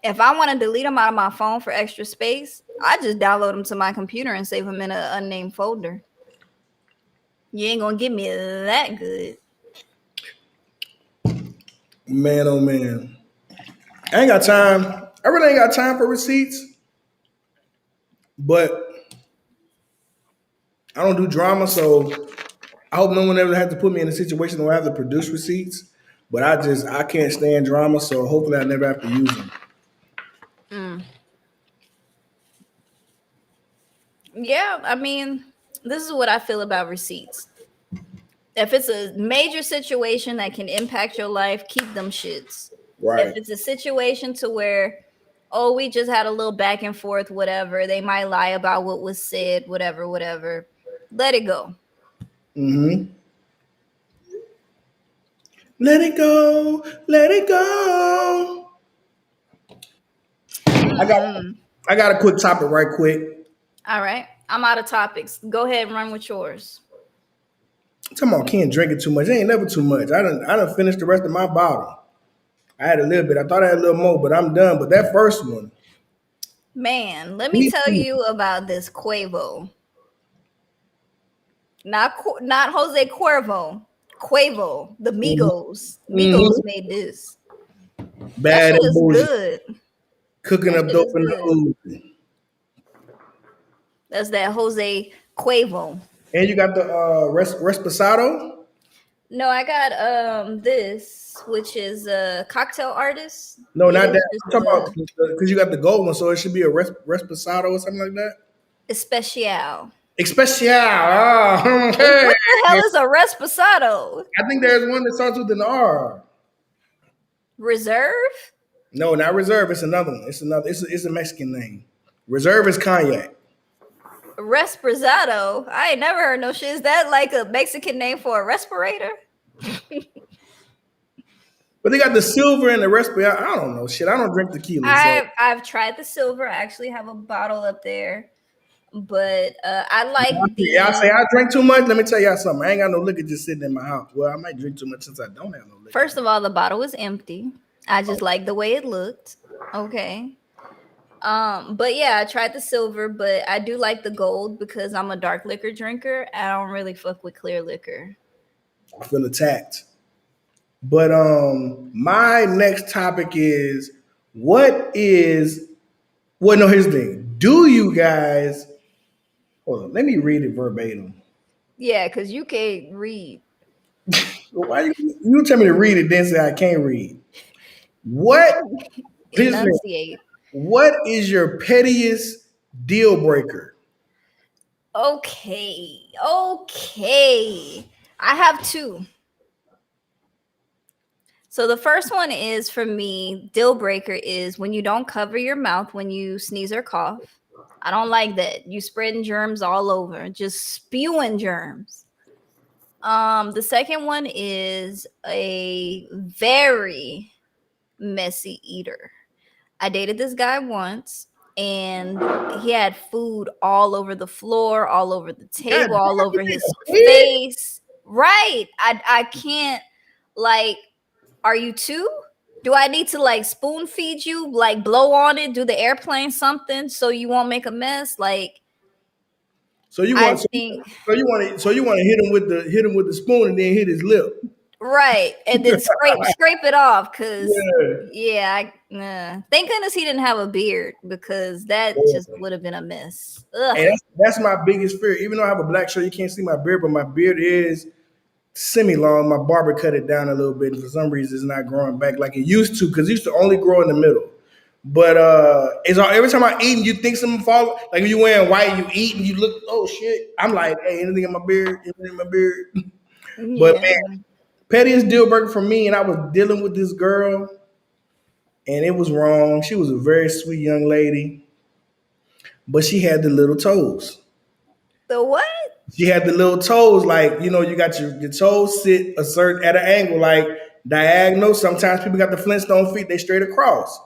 if I want to delete them out of my phone for extra space, I just download them to my computer and save them in an unnamed folder. You ain't gonna get me that good. Man, oh man. I ain't got time. I really ain't got time for receipts, but I don't do drama, so I hope no one ever has to put me in a situation where I have to produce receipts. But I can't stand drama, so hopefully I never have to use them. Mm. Yeah, I mean, this is what I feel about receipts. If it's a major situation that can impact your life, keep them shits. If Right. it's a situation to where, oh, we just had a little back and forth, whatever, they might lie about what was said, whatever, whatever. Let it go. Mm-hmm. Let it go. Let it go. I got Mm-mm. I got a quick topic right quick. All right. I'm out of topics. Go ahead and run with yours. I'm talking about can't drink it too much. It ain't never too much. I done finished the rest of my bottle. I had a little bit. I thought I had a little more, but I'm done. But that first one, Man, let me tell you about this Quavo. Not Jose Cuervo. Quavo, the Migos. Migos mm-hmm. made this. That Bad shit and is bougie, good. cooking That up shit dope is in good. the oven. That's that Jose Quavo. And you got the Resposado. No, I got this, which is a cocktail artist. No, It not is that. just I'm talking a about because you got the gold one, so it should be a Resposado or something like that. especial. Especial. Ah, hey. What the hell is a Resposado? I think there's one that starts with an R. Reserve? No, not Reserve. It's another one. It's a Mexican name. Reserve is cognac. Resposado? I ain't never heard no shit. Is that like a Mexican name for a respirator? But they got the silver and the Resposado. I don't know. Shit, I don't drink tequila, so I've tried the silver. I actually have a bottle up there, but I like y'all say the. I drink too much. Let me tell y'all something. I ain't got no liquor just sitting in my house. Well, I might drink too much since I don't have no liquor. First of all, the bottle was empty. I just like the way it looked. Okay. But yeah, I tried the silver, but I do like the gold because I'm a dark liquor drinker. I don't really fuck with clear liquor. I feel attacked. But my next topic is what is well no here's the thing. Do you guys hold on, let me read it verbatim. Yeah, because you can't read. Why you tell me to read it then say I can't read? What here's the thing. Enunciate. What is your pettiest deal breaker? Okay. Okay. I have two. So the first one is for me, deal breaker is when you don't cover your mouth when you sneeze or cough. I don't like that. You spreading germs all over, just spewing germs. The second one is a very messy eater. I dated this guy once and he had food all over the floor, all over the God table, all damn, over you his nigga, face. Right. I can't like are you two? Do I need to like spoon feed you, like blow on it, do the airplane something so you won't make a mess? Like so you I want so think you want to hit him with the spoon and then hit his lip. Right, and then scrape it off, cause Yeah. yeah, thank goodness he didn't have a beard because that just would have been a mess. Ugh. And that's my biggest fear. Even though I have a black shirt, you can't see my beard, but my beard is semi long. My barber cut it down a little bit, and for some reason, it's not growing back like it used to because it used to only grow in the middle. But it's all, every time I eat and you think something fall, like when you wearing white, you eat and you look, oh shit. I'm like, hey, anything in my beard? Anything in my beard? But Yeah. man, pettiest deal breaker for me, and I was dealing with this girl, and it was wrong. She was a very sweet young lady, but she had the little toes. The what? She had the little toes, like you got your toes sit a certain at an angle, like diagonal. Sometimes people got the Flintstone feet; they straight across.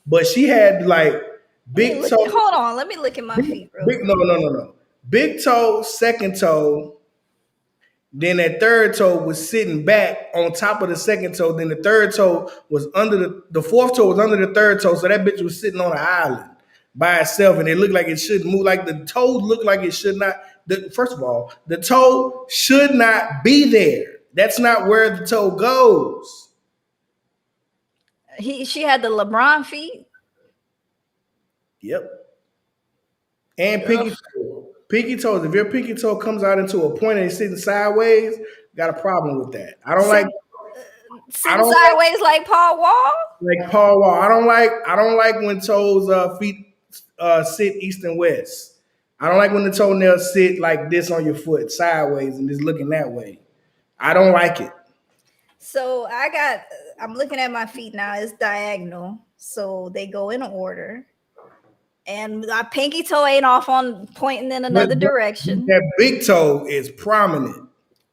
But she had like Let me big look toe, at. Hold on. Let me look at my feet real big no quick. no no no no, big toe, second toe. Then that third toe was sitting back on top of the second toe. Then the third toe was under the fourth toe was under the third toe. So that bitch was sitting on an island by itself, and it looked like it shouldn't move. Like the toe looked like it should not. First of all, the toe should not be there. That's not where the toe goes. She had the LeBron feet. Yep. And Ugh. pinky toe. Pinky toes. If your pinky toe comes out into a point and it's sitting sideways, got a problem with that. I don't like. Sit, I sitting don't like. sideways like Paul Wall. Like Paul Wall. I don't like when toes feet sit east and west. I don't like when the toenails sit like this on your foot, sideways and just looking that way. I don't like it. So I'm looking at my feet now. It's diagonal, so they go in order. And my pinky toe ain't off on pointing in another direction. That big toe is prominent.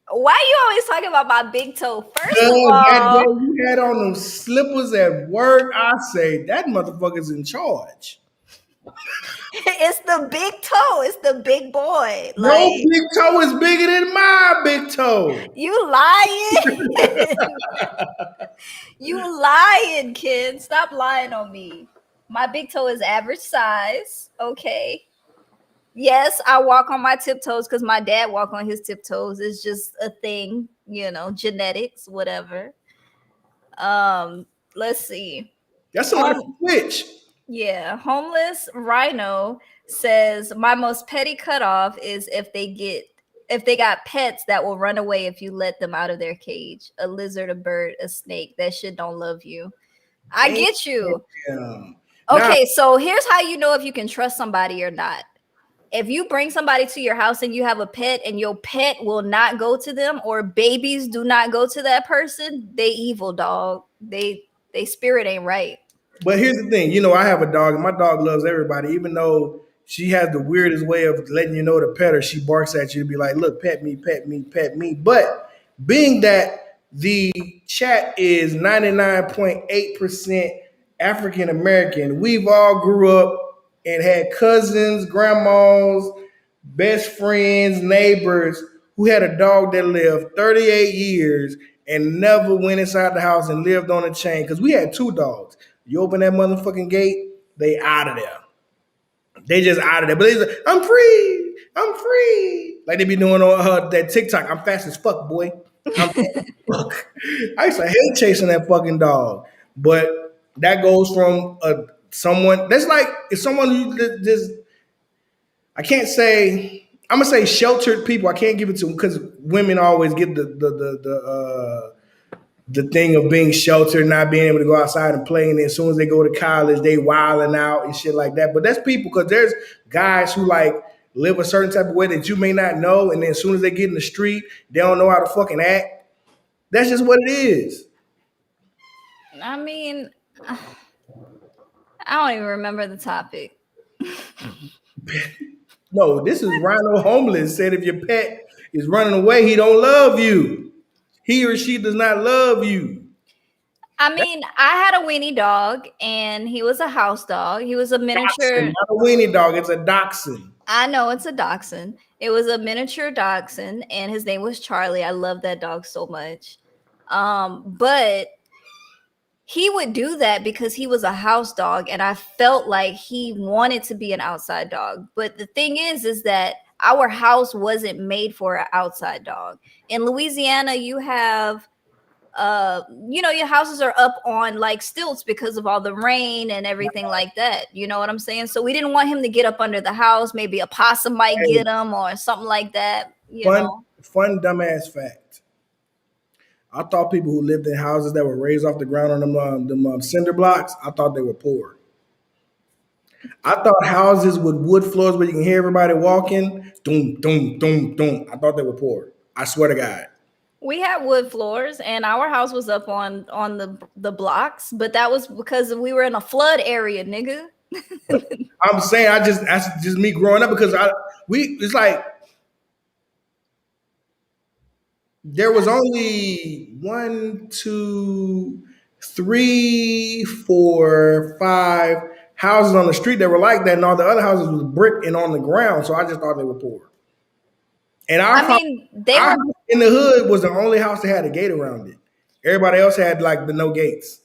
Why you always talking about my big toe? First of That day all, you had on them slippers at work, I say that motherfucker's in charge. it's the big toe. It's the big boy. No Like big toe is bigger than my big toe. you lying. You lying, kid. Stop lying on me. My big toe is average size. Okay. Yes, I walk on my tiptoes because my dad walk on his tiptoes. It's just a thing, genetics, whatever. Let's see. That's somebody from Twitch. Yeah, homeless rhino says my most petty cutoff is if they got pets that will run away if you let them out of their cage. A lizard, a bird, a snake. That shit don't love you. I get you. Damn. Okay, so here's how you know if you can trust somebody or not. If you bring somebody to your house and you have a pet and your pet will not go to them or babies do not go to that person, they evil, dog. They spirit ain't right. But here's the thing, I have a dog, and my dog loves everybody, even though she has the weirdest way of letting you know to pet her. She barks at you to be like, "Look, pet me, pet me, pet me." But being that the chat is 99.8% African American, we've all grew up and had cousins, grandmas, best friends, neighbors who had a dog that lived 38 years and never went inside the house and lived on a chain. Because we had two dogs. You open that motherfucking gate, they out of there. They just out of there. But they like, I'm free. I'm free. Like they be doing on that TikTok. I'm fast as fuck, boy. I'm fast as fuck. I used to hate chasing that fucking dog. But that goes from someone that's like if someone who just I can't say I'm gonna say sheltered people. I can't give it to them because women always get the thing of being sheltered, not being able to go outside and play. And then as soon as they go to college, they wilding out and shit like that. But that's people because there's guys who like live a certain type of way that you may not know. And then as soon as they get in the street, they don't know how to fucking act. That's just what it is. I mean, I don't even remember the topic. No, this is Rhino Homeless said if your pet is running away, he don't love you. He or she does not love you. I mean, I had a weenie dog and he was a house dog. He was a miniature. Dachshund, not a weenie dog, it's a dachshund. I know it's a dachshund. It was a miniature dachshund and his name was Charlie. I love that dog so much. But he would do that because he was a house dog and I felt like he wanted to be an outside dog. But the thing is that our house wasn't made for an outside dog. In Louisiana, you have your houses are up on like stilts because of all the rain and everything like that. You know what I'm saying? So we didn't want him to get up under the house. Maybe a possum might Hey, get him or something like that. You fun, know. fun, dumbass fact. I thought people who lived in houses that were raised off the ground on them cinder blocks, I thought they were poor. I thought houses with wood floors where you can hear everybody walking, doom, doom, doom, doom. I thought they were poor. I swear to God. We had wood floors, and our house was up on the blocks, but that was because we were in a flood area, nigga. I'm saying that's just me growing up because it's like there was only one, two, three, four, five houses on the street that were like that, and all the other houses was brick and on the ground. So I just thought they were poor. And I mean, they our were house in the hood was the only house that had a gate around it. Everybody else had like the no gates.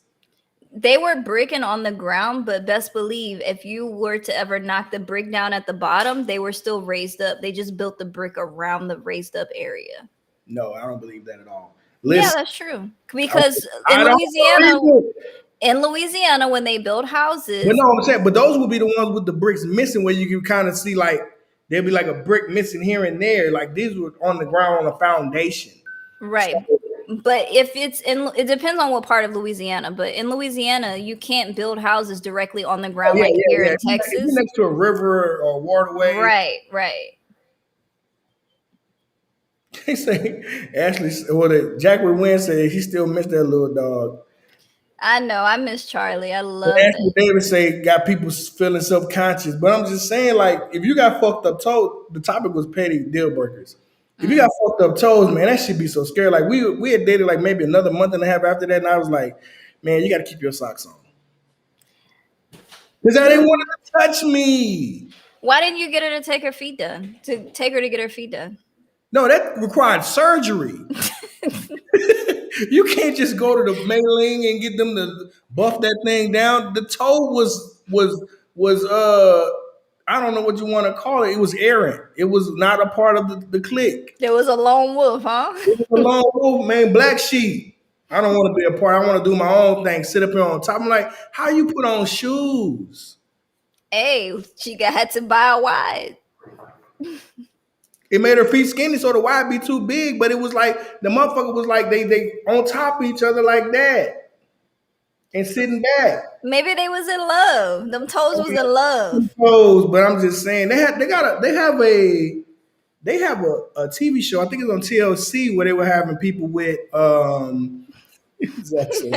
they were bricking on the ground, but best believe if you were to ever knock the brick down at the bottom, they were still raised up. They just built the brick around the raised up area. No, I don't believe that at all. Yeah, Listen, that's true. Because I don't believe it. in Louisiana, when they build But houses, no, I'm saying, but those would be the ones with the bricks missing, where you can kind of see like there'd be like a brick missing here and there. Like these were on the ground on a foundation. So, right. But if it's in, it depends on what part of Louisiana. But in Louisiana, you can't build houses directly on the oh ground yeah, like yeah, here yeah. in If you're Texas. next to a river or waterway, Right, right. they say Ashley, Jack Wynn said he still missed that little dog. I know. I miss Charlie. I And loved Ashley it. Davis say got people feeling self conscious, but I'm just saying like if you got fucked up toes, the topic was petty deal breakers. If you Mm. got fucked up toes, man, that should be so scary. Like we had dated like maybe another month and a half after that, and I was like, man, you got to keep your socks on because I didn't You, want her to touch me. why didn't you get her to take her feet done? To take her to get her feet done? No, that required surgery. You can't just go to the mailing and get them to buff that thing down. The toe was I don't know what you want to call it. It was errant. It was not a part of the clique. There was a lone wolf, huh? It was a long move, man. Black sheep. I don't want to be a part. I want to do my own thing. Sit up here on top. I'm like, how you put on shoes? Hey, she had to buy a wide. It made her feet skinny, so the wide be too big. But it was like the motherfucker was like they on top of each other like that and sitting back. Maybe they was in love. Them toes was in love. Clothes, but I'm just saying they have a TV show. I think it's on TLC where they were having people with exactly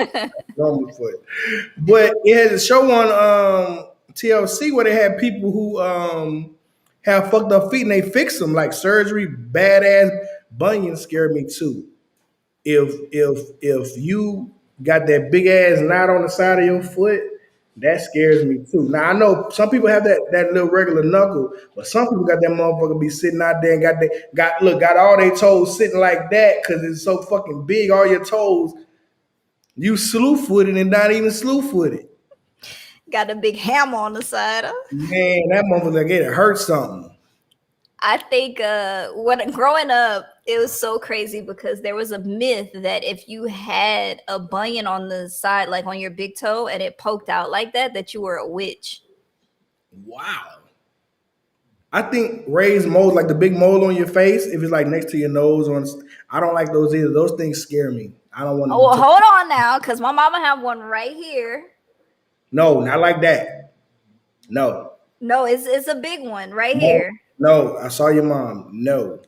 normal foot, but it has a show on TLC where they had people who have fucked up feet and they fix them like surgery. Badass bunions scare me too. If you got that big ass knot on the side of your foot, that scares me too. Now I know some people have that little regular knuckle, but some people got that motherfucker be sitting out there and got all their toes sitting like that because it's so fucking big. All your toes, you slew footed and not even slew footed. Got a big hammer on the side. Huh? Man, that motherfucker like it hurt something. I think when growing up, it was so crazy because there was a myth that if you had a bunion on the side, like on your big toe, and it poked out like that, that you were a witch. Wow. I think raised moles, like the big mole on your face, if it's like next to your nose, I don't like those either. Those things scare me. I don't want to. Oh, well, hold on now, because my mama have one right here. No, not like that. No. No, it's a big one right No. here, No, I saw your mom. No.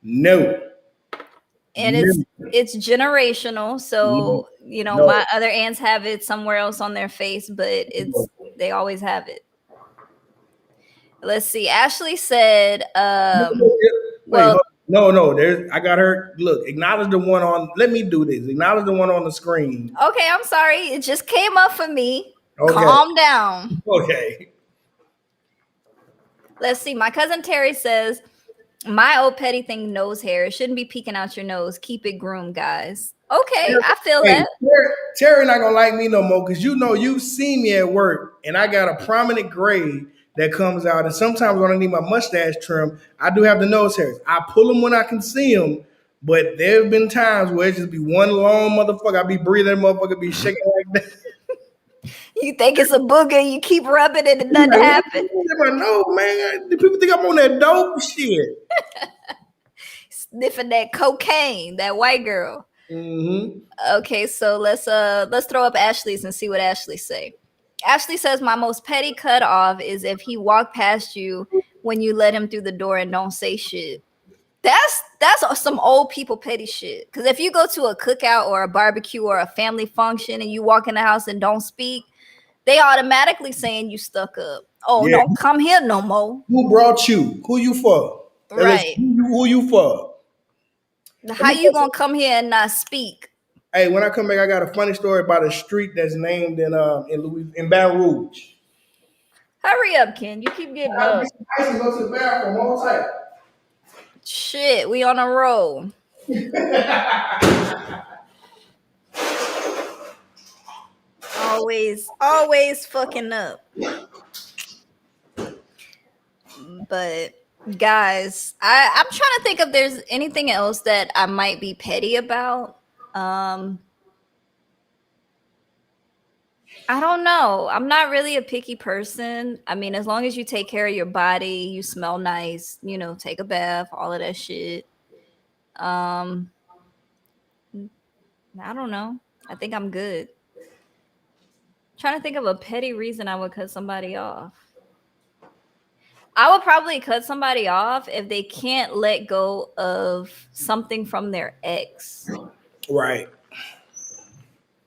No. and No. it's generational. No. So No. my other aunts have it somewhere else on their face, but they always have it. Let's see. Ashley said, Wait, well, no. I got her. Look, acknowledge the one on. Let me do this. Acknowledge the one on the screen. okay, I'm sorry. It just came up for me. Okay. Calm down. Okay. Let's see. My cousin Terry says, my old petty thing, nose hair. It shouldn't be peeking out your nose. Keep it groomed, guys. Okay, I feel Hey, that. Terry not gonna like me no more because you see me at work and I got a prominent gray that comes out. And sometimes when I need my mustache trim, I do have the nose hairs. I pull them when I can see them, But there have been times where it just be one long motherfucker. I be breathing, that motherfucker be shaking like that. You think it's a booger, you keep rubbing it and I'm nothing like, happen. what? I know, man. The people think I'm on that dope shit. Sniffing that cocaine, that white girl. Mm-hmm. Okay, so let's throw up Ashley's and see what Ashley say. Ashley says my most petty cut off is if he walked past you when you let him through the door and don't say shit. That's some old people petty shit. Because if you go to a cookout or a barbecue or a family function and you walk in the house and don't speak, they automatically saying you stuck up. Oh, Yeah. don't come here no more. Who brought you? Who you for? Now listen, Right. who you for? Let How me you tell you. gonna come here and not speak? Hey, when I come back, I got a funny story about a street that's named in Baton Rouge. Hurry up, Ken. You keep getting I gotta up. get some ice and go to the bathroom. Hold tight. Shit, we on a roll. Always fucking up. But guys, I'm trying to think if there's anything else that I might be petty about. Um, I don't know. I'm not really a picky person. I mean, as long as you take care of your body, you smell nice, take a bath, all of that shit. Um, I don't know. I think I'm good. Trying to think of a petty reason I would cut somebody off. I would probably cut somebody off if they can't let go of something from their ex. Right.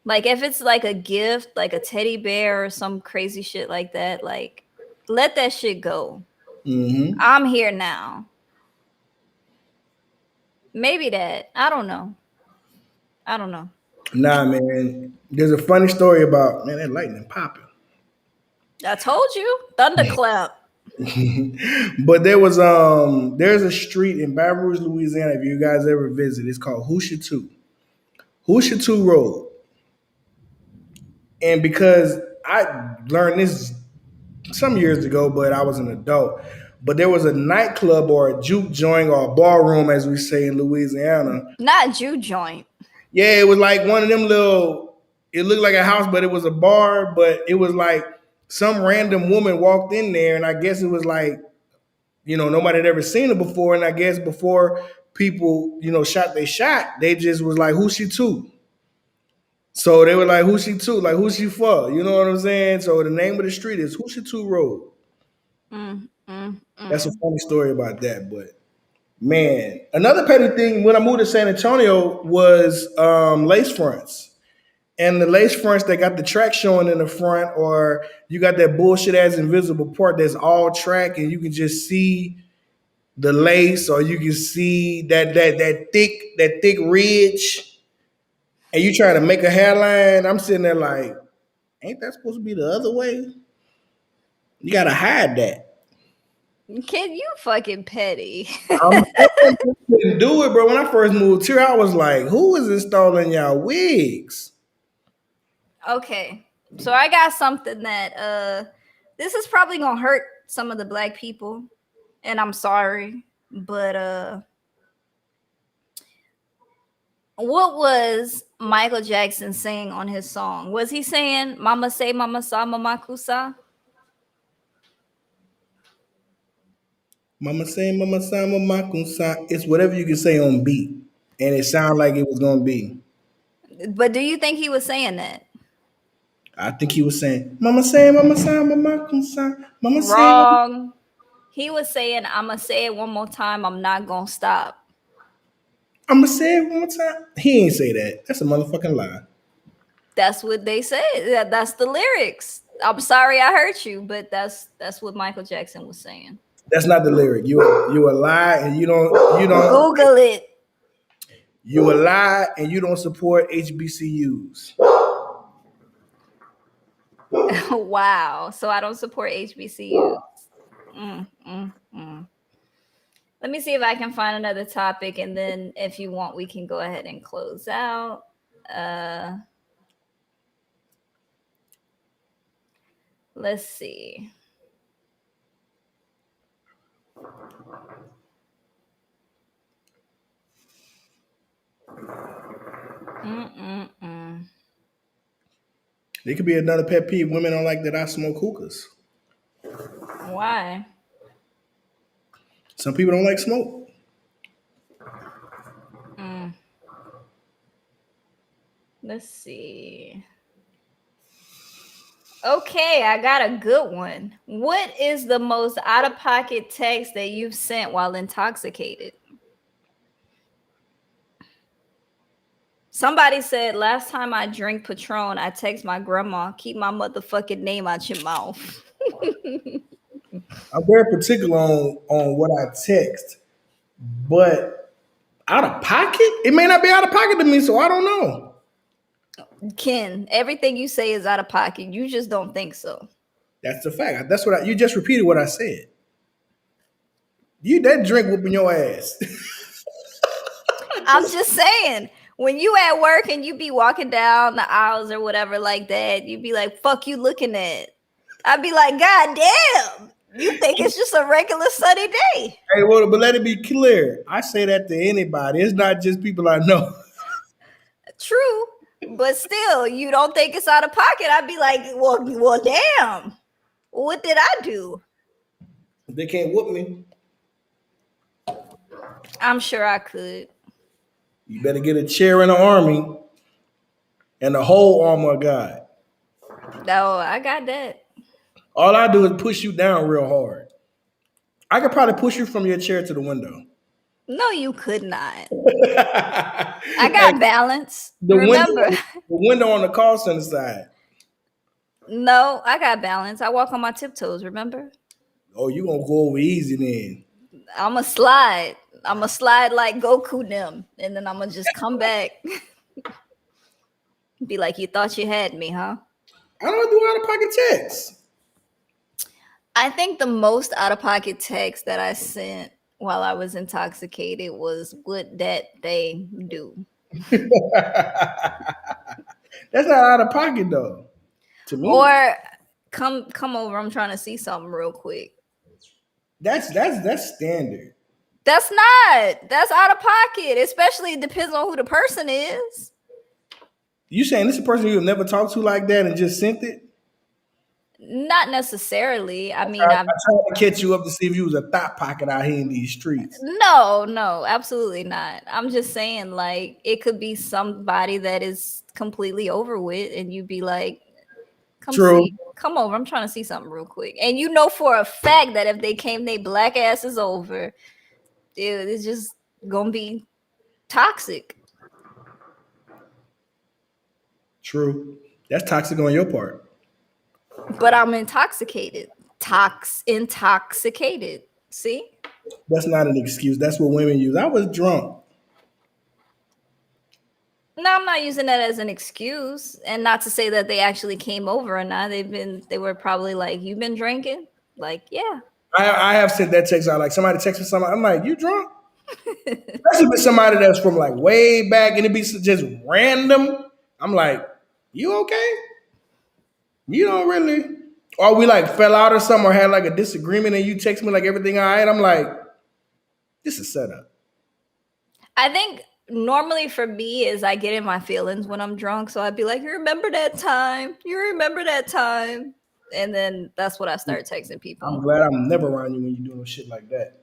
Like if it's like a gift, like a teddy bear or some crazy shit like that, like let that shit go. Mm-hmm. I'm here now. Maybe that. I don't know. I don't know. Nah, man. There's a funny story about man that lightning popping. I told you. Thunderclap. But there's a street in Baton Rouge, Louisiana. If you guys ever visit, it's called Hoosha Two Road. And because I learned this some years ago, but I was an adult. But there was a nightclub or a juke joint or a ballroom, as we say in Louisiana. Not Jew joint. Yeah, it was like one of them little. It looked like a house, but it was a bar. But it was like some random woman walked in there, and I guess it was like nobody had ever seen her before, and I guess before people shot they shot, they just was like, "Who's she to?" So they were like, "Who's she to?" Like, "Who's she for?" You know what I'm saying? So the name of the street is Hoosha Two Road. Mm, mm, That's a mm. funny story about that. But man, another petty thing when I moved to San Antonio was lace fronts. And the lace fronts that got the track showing in the front, or you got that bullshit ass invisible part that's all track, and you can just see the lace, or you can see that thick ridge, and you try to make a hairline. I'm sitting there like, ain't that supposed to be the other way? You gotta hide that. Kid, you fucking petty. I'm couldn't do it, bro. When I first moved here, I was like, who is installing y'all wigs? Okay. So I got something that this is probably gonna hurt some of the black people, and I'm sorry, but what was Michael Jackson saying on his song? Was he saying "Mama say, Mama sa, Mama kusa"? Mama say, Mama say, Mama kunsa. It's whatever you can say on beat, and it sounded like it was gonna be. But do you think he was saying that? I think he was saying, Mama say, Mama say, Mama kunsa. Mama say, Wrong. He was saying, "I'm gonna say it one more time. I'm not gonna stop." I'ma say it one more time. He ain't say that. That's a motherfucking lie. That's what they say. That's the lyrics. I'm sorry I hurt you, but that's what Michael Jackson was saying. That's not the lyric. You a lie, and Google it. you a lie, and you don't support HBCUs. Wow. So I don't support HBCUs. Mm, mm, mm. Let me see if I can find another topic, and then if you want, we can go ahead and close out. Uh, let's see. Mm-mm-mm. There could be another pet peeve. Women don't like that I smoke hookahs. Why? Some people don't like smoke. Let's see. Okay, I got a good one. What is the most out of pocket text that you've sent while intoxicated? Somebody said last time I drank Patron, I text my grandma, keep my motherfucking name out your mouth. I'm very particular on what I text, but out of pocket, it may not be out of pocket to me, so I don't know. Ken, everything you say is out of pocket. You just don't think so. That's the fact. That's what you just repeated what I said. You that drink whooping your ass. I'm just saying, when you at work and you be walking down the aisles or whatever like that, you be like, fuck you looking at. I'd be like, God damn, you think it's just a regular sunny day. Hey, well, but let it be clear. I say that to anybody. It's not just people I know. True, but still, you don't think it's out of pocket. I'd be like, well, damn. What did I do? They can't whoop me. I'm sure I could. You better get a chair in the army and the whole armor of God. No, I got that. All I do is push you down real hard. I could probably push you from your chair to the window. No, you could not. I Hey, got balance. the Remember? window on the call center side. No, I got balance. I walk on my tiptoes, remember? Oh, you gonna go over easy then. I'ma slide. I'ma slide like Goku them. And then I'ma just come back. Be like, you thought you had me, huh? I don't do out of pocket texts. I think the most out of pocket text that I sent while I was intoxicated was what that they do. That's not out of pocket though. To me, Or come over, I'm trying to see something real quick. that's standard. That's not. That's out of pocket. Especially it depends on who the person is. You saying this is a person you've never talked to like that and just sent it? Not necessarily. I mean, I I've tried to catch you up to see if you was a thought pocket out here in these streets. no, absolutely not. I'm just saying, like, it could be somebody that is completely over with, and you'd be like, True. come over. I'm trying to see something real quick. And you know for a fact that if they came, they black asses over, dude, it's just gonna be toxic. True. That's toxic on your part. But I'm intoxicated. Intoxicated. See? That's not an excuse. That's what women use. I was drunk. No, I'm not using that as an excuse. And not to say that they actually came over or not. They were probably like, you've been drinking? Like, yeah. I have sent that text out. Like somebody texted somebody. I'm like, you drunk? Especially with somebody that's from like way back and it be just random. I'm like, you okay? You don't really. Or we like fell out or something or had like a disagreement and you text me like everything all right. I'm like, this is set up. I think normally for me is I get in my feelings when I'm drunk. So I'd be like, you remember that time? You remember that time? And then that's what I start texting people. I'm glad I'm never around you when you're doing shit like that.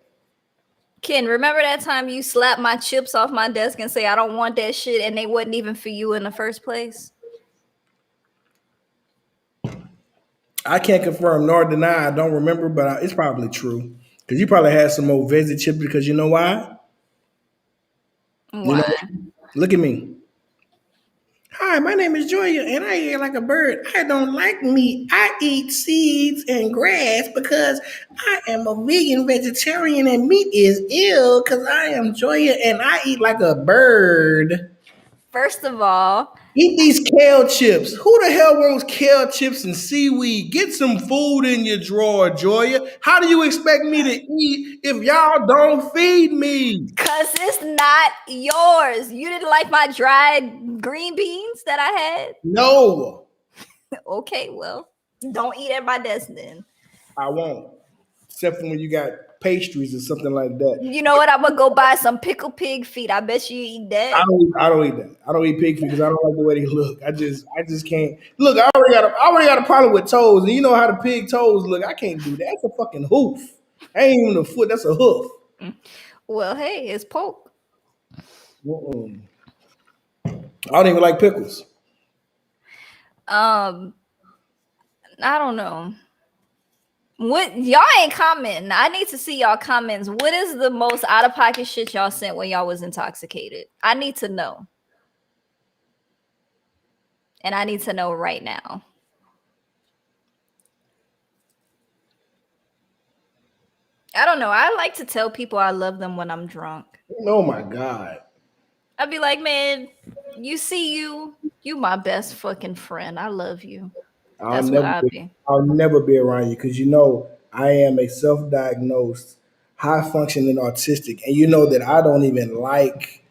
Ken, remember that time you slapped my chips off my desk and say, I don't want that shit, and they wasn't even for you in the first place? I can't confirm nor deny. I don't remember, but it's probably true. Because you probably had some more veggie chips because you know why? Why? You know, look at me. Hi, my name is Joya, and I eat like a bird. I don't like meat. I eat seeds and grass because I am a vegan vegetarian, and meat is ill because I am Joya, and I eat like a bird. First of all, Eat these kale chips. Who the hell wants kale chips and seaweed? Get some food in your drawer, Joya. How do you expect me to eat if y'all don't feed me? because it's not yours. You didn't like my dried green beans that I had? No, Okay, well, don't eat at my desk then. I won't. Except for when you got pastries or something like that. You know what? I'm gonna go buy some pickled pig feet. I bet you eat that. I don't eat that. I don't eat pig feet because I don't like the way they look. I just can't. Look, I already got a problem with toes, and you know how the pig toes look. I can't do that. That's a fucking hoof. That ain't even a foot. That's a hoof. Well, hey, it's pork. Mm-mm. I don't even like pickles. Um, I don't know. What y'all ain't commenting. I need to see y'all comments. What is the most out of pocket shit y'all sent when y'all was intoxicated? I need to know. And I need to know right now. I don't know. I like to tell people I love them when I'm drunk. Oh my god. I'd be like, man, you my best fucking friend. I love you. I'll That's what never I'd be, be. I'll never be around you because you know I am a self-diagnosed high functioning autistic, and you know that I don't even like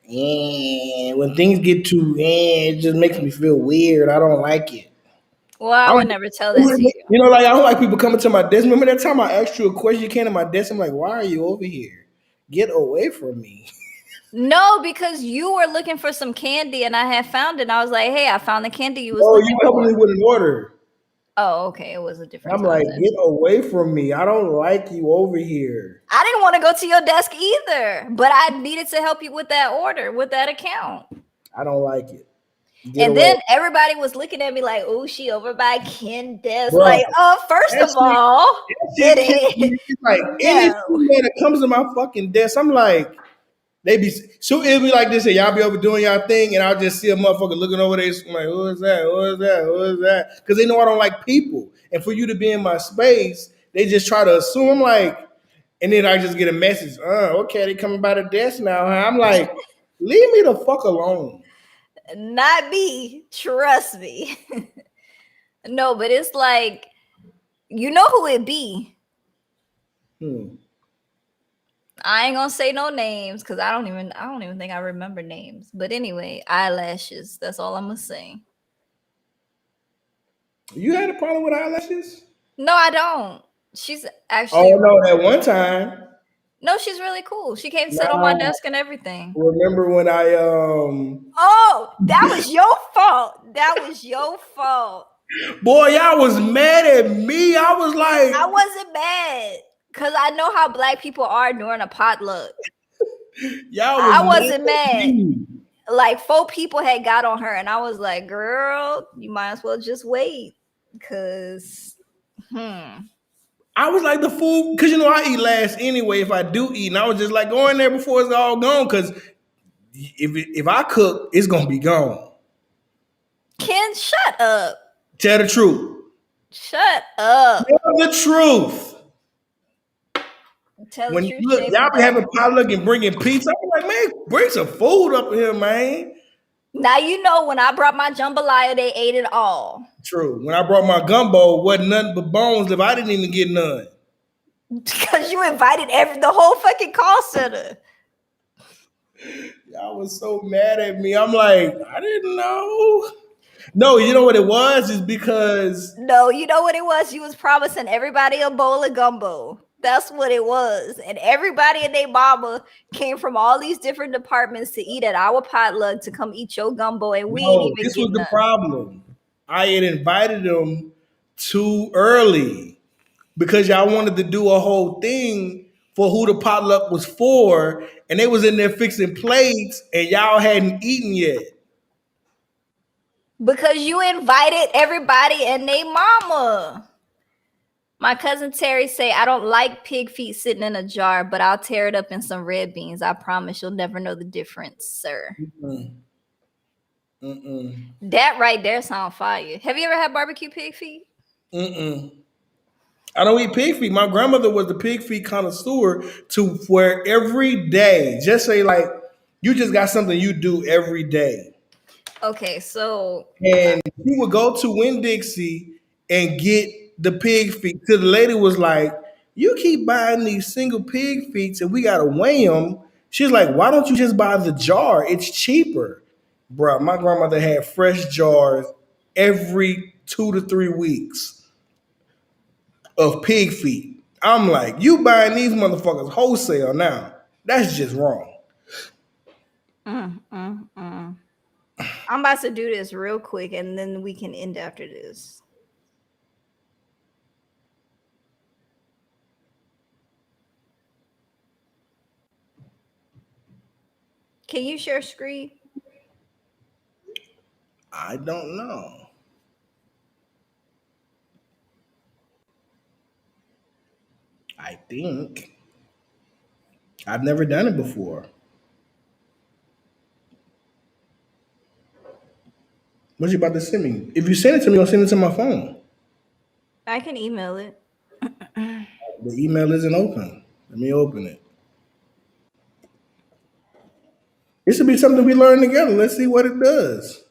when things get too it just makes me feel weird. I don't like it. Well, I I would don't, never tell that to you. you know, like I don't like people coming to my desk. Remember that time I asked you a question? You came to my desk. I'm like, why are you over here? Get away from me. No, because you were looking for some candy and I had found it. And I was like, hey, I found the candy you was Oh, you looking helping for. me with an order. Oh, okay. It was a And different I'm time like, then. get away from me. I don't like you over here. I didn't want to go to your desk either, but I needed to help you with that order, with that account. I don't like it. Get And away. then everybody was looking at me like, oh, she over by Ken desk. Bro, Like, first that of shit, all, that shit kills it me. It's like any no. female that comes to my fucking desk, I'm like, they be so it'll be like this, and y'all be over doing y'all thing, and I'll just see a motherfucker looking over there. I'm like, who is that? Who is that? Who is that? Because they know I don't like people, and for you to be in my space, they just try to assume. I'm like, and then I just get a message. Okay, they coming by the desk now. Huh? I'm like, leave me the fuck alone. Not me. Trust me. No, but it's like, you know who it be. Hmm. I ain't gonna say no names because I don't even think I remember names. But anyway, eyelashes. That's all I'm gonna say. You had a problem with eyelashes? No, I don't. She's Oh actually no, that one time. no, she's really cool. She came sit on my Nah, desk and everything. remember when I Oh, that was your fault. That was your fault. boy, y'all was mad at me. I was I like, wasn't mad because I know how black people are during a potluck. y'all was I mad wasn't at mad. me. Like 4 people had got on her, and I was like, "Girl, you might as well just wait, cause I was like the food, because you know I eat last anyway if I do eat. And I was just like, go in there before it's all gone, because if I cook, it's gonna be gone. Ken, shut up, Tell the truth. shut up, Tell the truth. tell the When truth, look, shame y'all the be having devil." potluck and bringing pizza, I'm like, man, bring some food up here, man. Now you know when I brought my jambalaya, they ate it all True. When I brought my gumbo, wasn't nothing but bones left. I didn't even get none. because you invited the whole fucking call center. Y'all was so mad at me. I'm like, I didn't know. No, you know what it was? Is because No, you know what it was? You was promising everybody a bowl of gumbo. That's what it was. And everybody and their mama came from all these different departments to eat at our potluck to come eat your gumbo, and we ain't no, even this was get the none. problem. I had invited them too early because y'all wanted to do a whole thing for who the potluck was for, and they was in there fixing plates, and y'all hadn't eaten yet. Because you invited everybody and their mama. My cousin Terry say, I don't like pig feet sitting in a jar, but I'll tear it up in some red beans. I promise you'll never know the difference, sir. Mm-mm. Mm-mm. That right there sound fire. Have you ever had barbecue pig feet? Mm-mm. I don't eat pig feet. My grandmother was the pig feet connoisseur to where every day, just say like you just got something you do every day. Okay, so And he would go to Winn Dixie and get the pig feet. Till the lady was like, "You keep buying these single pig feet, and we gotta weigh them." She's like, "Why don't you just buy the jar? It's cheaper." Bruh, my grandmother had fresh jars every 2 to 3 weeks of pig feet. I'm like, you buying these motherfuckers wholesale now. That's just wrong. I'm about to do this real quick and then we can end after this. Can you share screen? I don't know. I think I've never done it before. What you about to send me? If you send it to me, I'll send it to my phone. I can email it. The email isn't open. Let me open it. This should be something we learn together. Let's see what it does.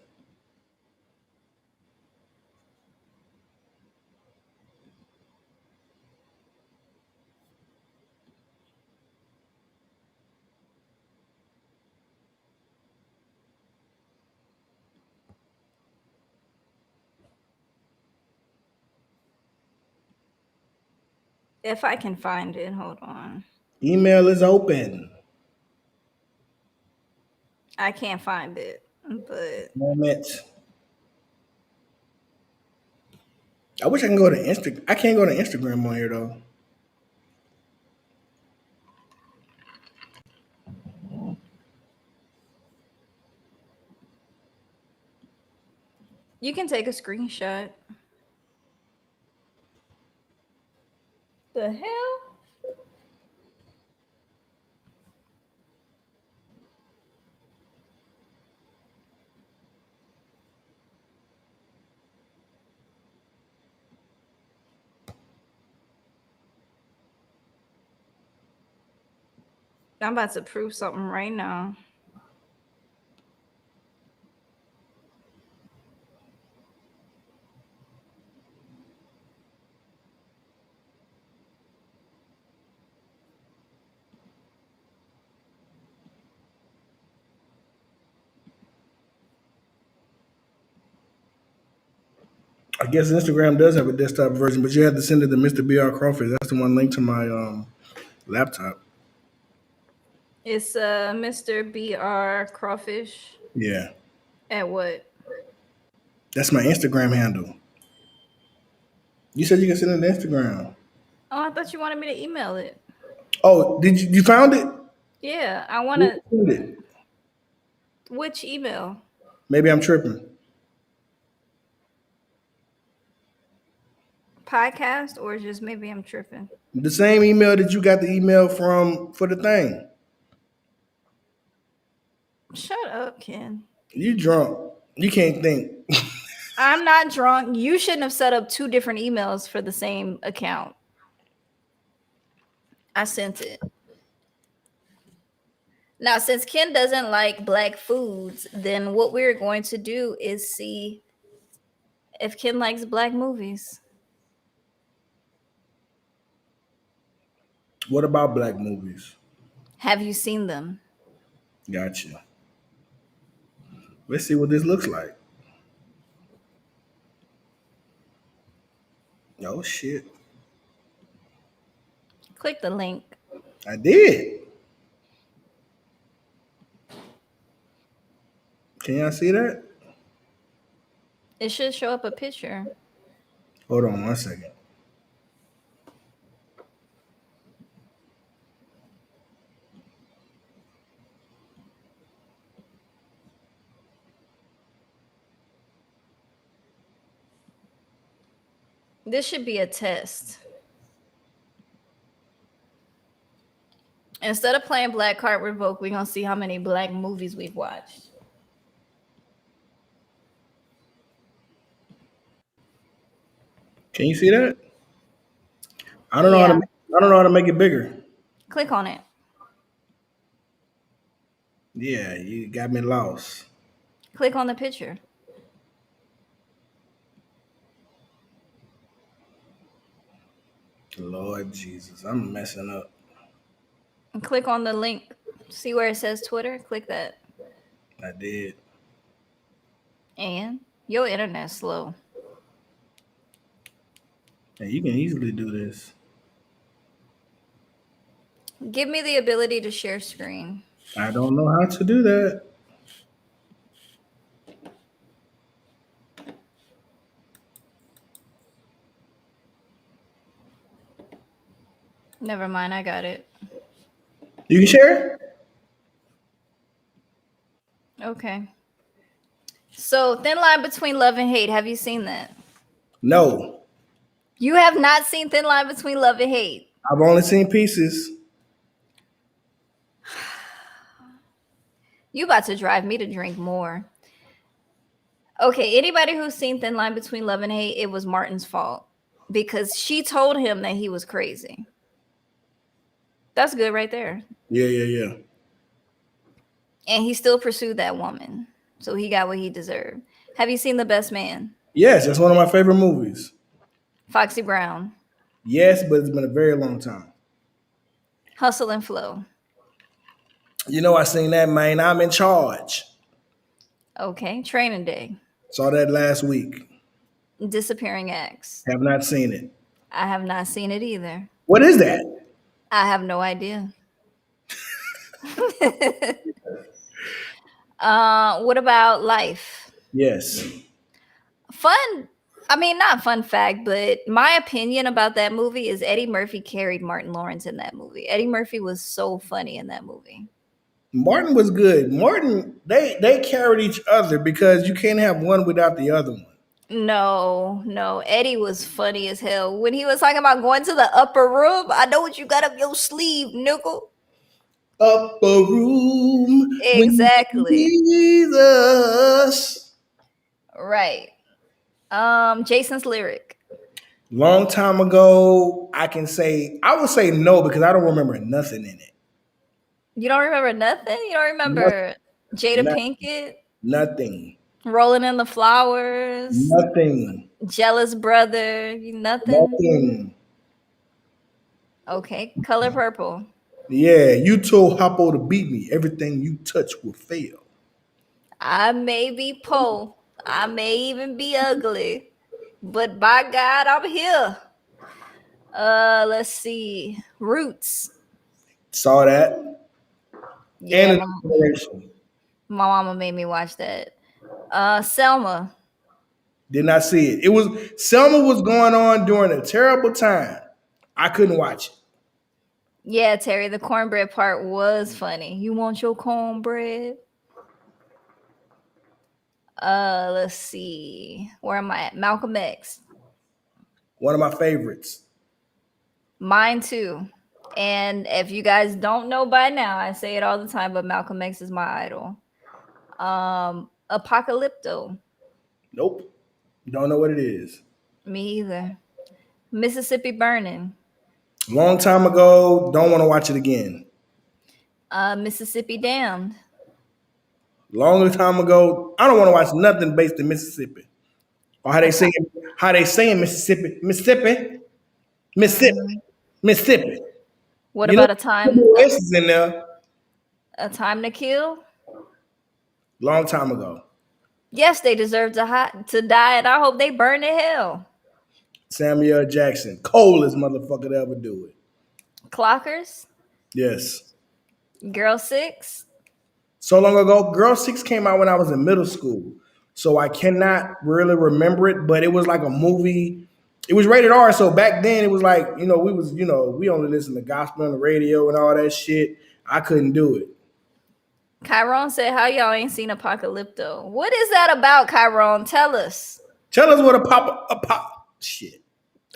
If I can find it, hold on. Email is open. I can't find it, but Moment. I wish I can go to Instagram. I can't go to Instagram on here though. you can take a screenshot. The hell? I'm about to prove something right now. I guess Instagram does have a desktop version, but you have to send it to Mr. BR Crawford. That's the one linked to my laptop. It's Mr. BR Crawfish. Yeah, At what? that's my Instagram handle. You said you can send it to Instagram. Oh, I thought you wanted me to email it. Oh, did you found it? Yeah, I want Who to. sent it? Which email? Maybe I'm tripping. Podcast or just maybe I'm tripping? The same email that you got the email from for the thing. Shut up, Ken. You drunk. You can't think. I'm not drunk. You shouldn't have set up two different emails for the same account. I sent it. Now, since Ken doesn't like black foods, then what we're going to do is see if Ken likes black movies. What about black movies? Have you seen them? Gotcha. Let's see what this looks like. Oh shit. Click the link. I did. Can y'all see that? It should show up a picture. Hold on 1 second. This should be a test. Instead of playing Black Card Revoke, we're going to see how many black movies we've watched. Can you see that? I don't know how to Yeah. I don't know how to make it bigger. Click on it. Yeah, you got me lost. Click on the picture. Lord Jesus, I'm messing up. And click on the link. See where it says Twitter? Click that. I did. And your internet's slow. Hey, you can easily do this. Give me the ability to share screen. I don't know how to do that. Never mind, I got it. You can share? Okay. So, Thin Line Between Love and Hate. Have you seen that? No. You have not seen Thin Line Between Love and Hate. I've only seen pieces. You about to drive me to drink more. Okay, anybody who's seen Thin Line Between Love and Hate, it was Martin's fault because she told him that he was crazy. That's good right there. Yeah, yeah, yeah. And he still pursued that woman. So he got what he deserved. Have you seen The Best Man? Yes, that's one of my favorite movies. Foxy Brown, Yes, but it's been a very long time. Hustle and Flow. You know, I seen that, man. I'm in charge. Okay, Training Day, Saw that last week. Disappearing Acts. Have not seen it. I have not seen it either. What is that? I have no idea. What about Life? Yes. Fun. I mean, not fun fact, but my opinion about that movie is Eddie Murphy carried Martin Lawrence in that movie. Eddie Murphy was so funny in that movie. Martin was good. Martin, they carried each other because you can't have one without the other one. No, Eddie was funny as hell when he was talking about going to the upper room. I know what you got up your sleeve, nickel. Upper room with Exactly. Jesus. Right. Jason's lyric. Long time ago, I would say no because I don't remember nothing in it. You don't remember nothing? You don't Nothing. remember Jada Pinkett? Nothing. Rolling in the Flowers? Nothing. Jealous Brother? Nothing? Nothing. Okay. Color Purple. Yeah, you told Hoppo to beat me. Everything you touch will fail. I may be poor. I may even be ugly. But by God, I'm here. Let's see. Roots. Saw that. Yeah, And my, an inspiration. my mama made me watch that. Selma. Did not see it. It was Selma was going on during a terrible time. I couldn't watch it. Yeah, Terry, the cornbread part was funny. You want your cornbread? Let's see. Where am I at? Malcolm X. One of my favorites. Mine too. And if you guys don't know by now, I say it all the time, but Malcolm X is my idol. Apocalypto. Nope. Don't know what it is. Me either. Mississippi Burning. Long time ago. Don't want to watch it again. Mississippi Damned. Long time ago. I don't want to watch nothing based in Mississippi. Or how they say in Mississippi. Mississippi. Mississippi. Mhm. Mississippi. What You know, about S is in there. a time to kill? Long time ago. Yes, they deserve to die, and I hope they burn in hell. Samuel Jackson. Coldest motherfucker to ever do it. Clockers. Yes. Girl Six. So long ago, Girl Six came out when I was in middle school. So I cannot really remember it, but it was like a movie. It was rated R. So back then it was like, we only listened to gospel on the radio and all that shit. I couldn't do it. Chiron said, "How y'all ain't seen Apocalypto? What is that about, Chiron? Tell us." Tell us what shit.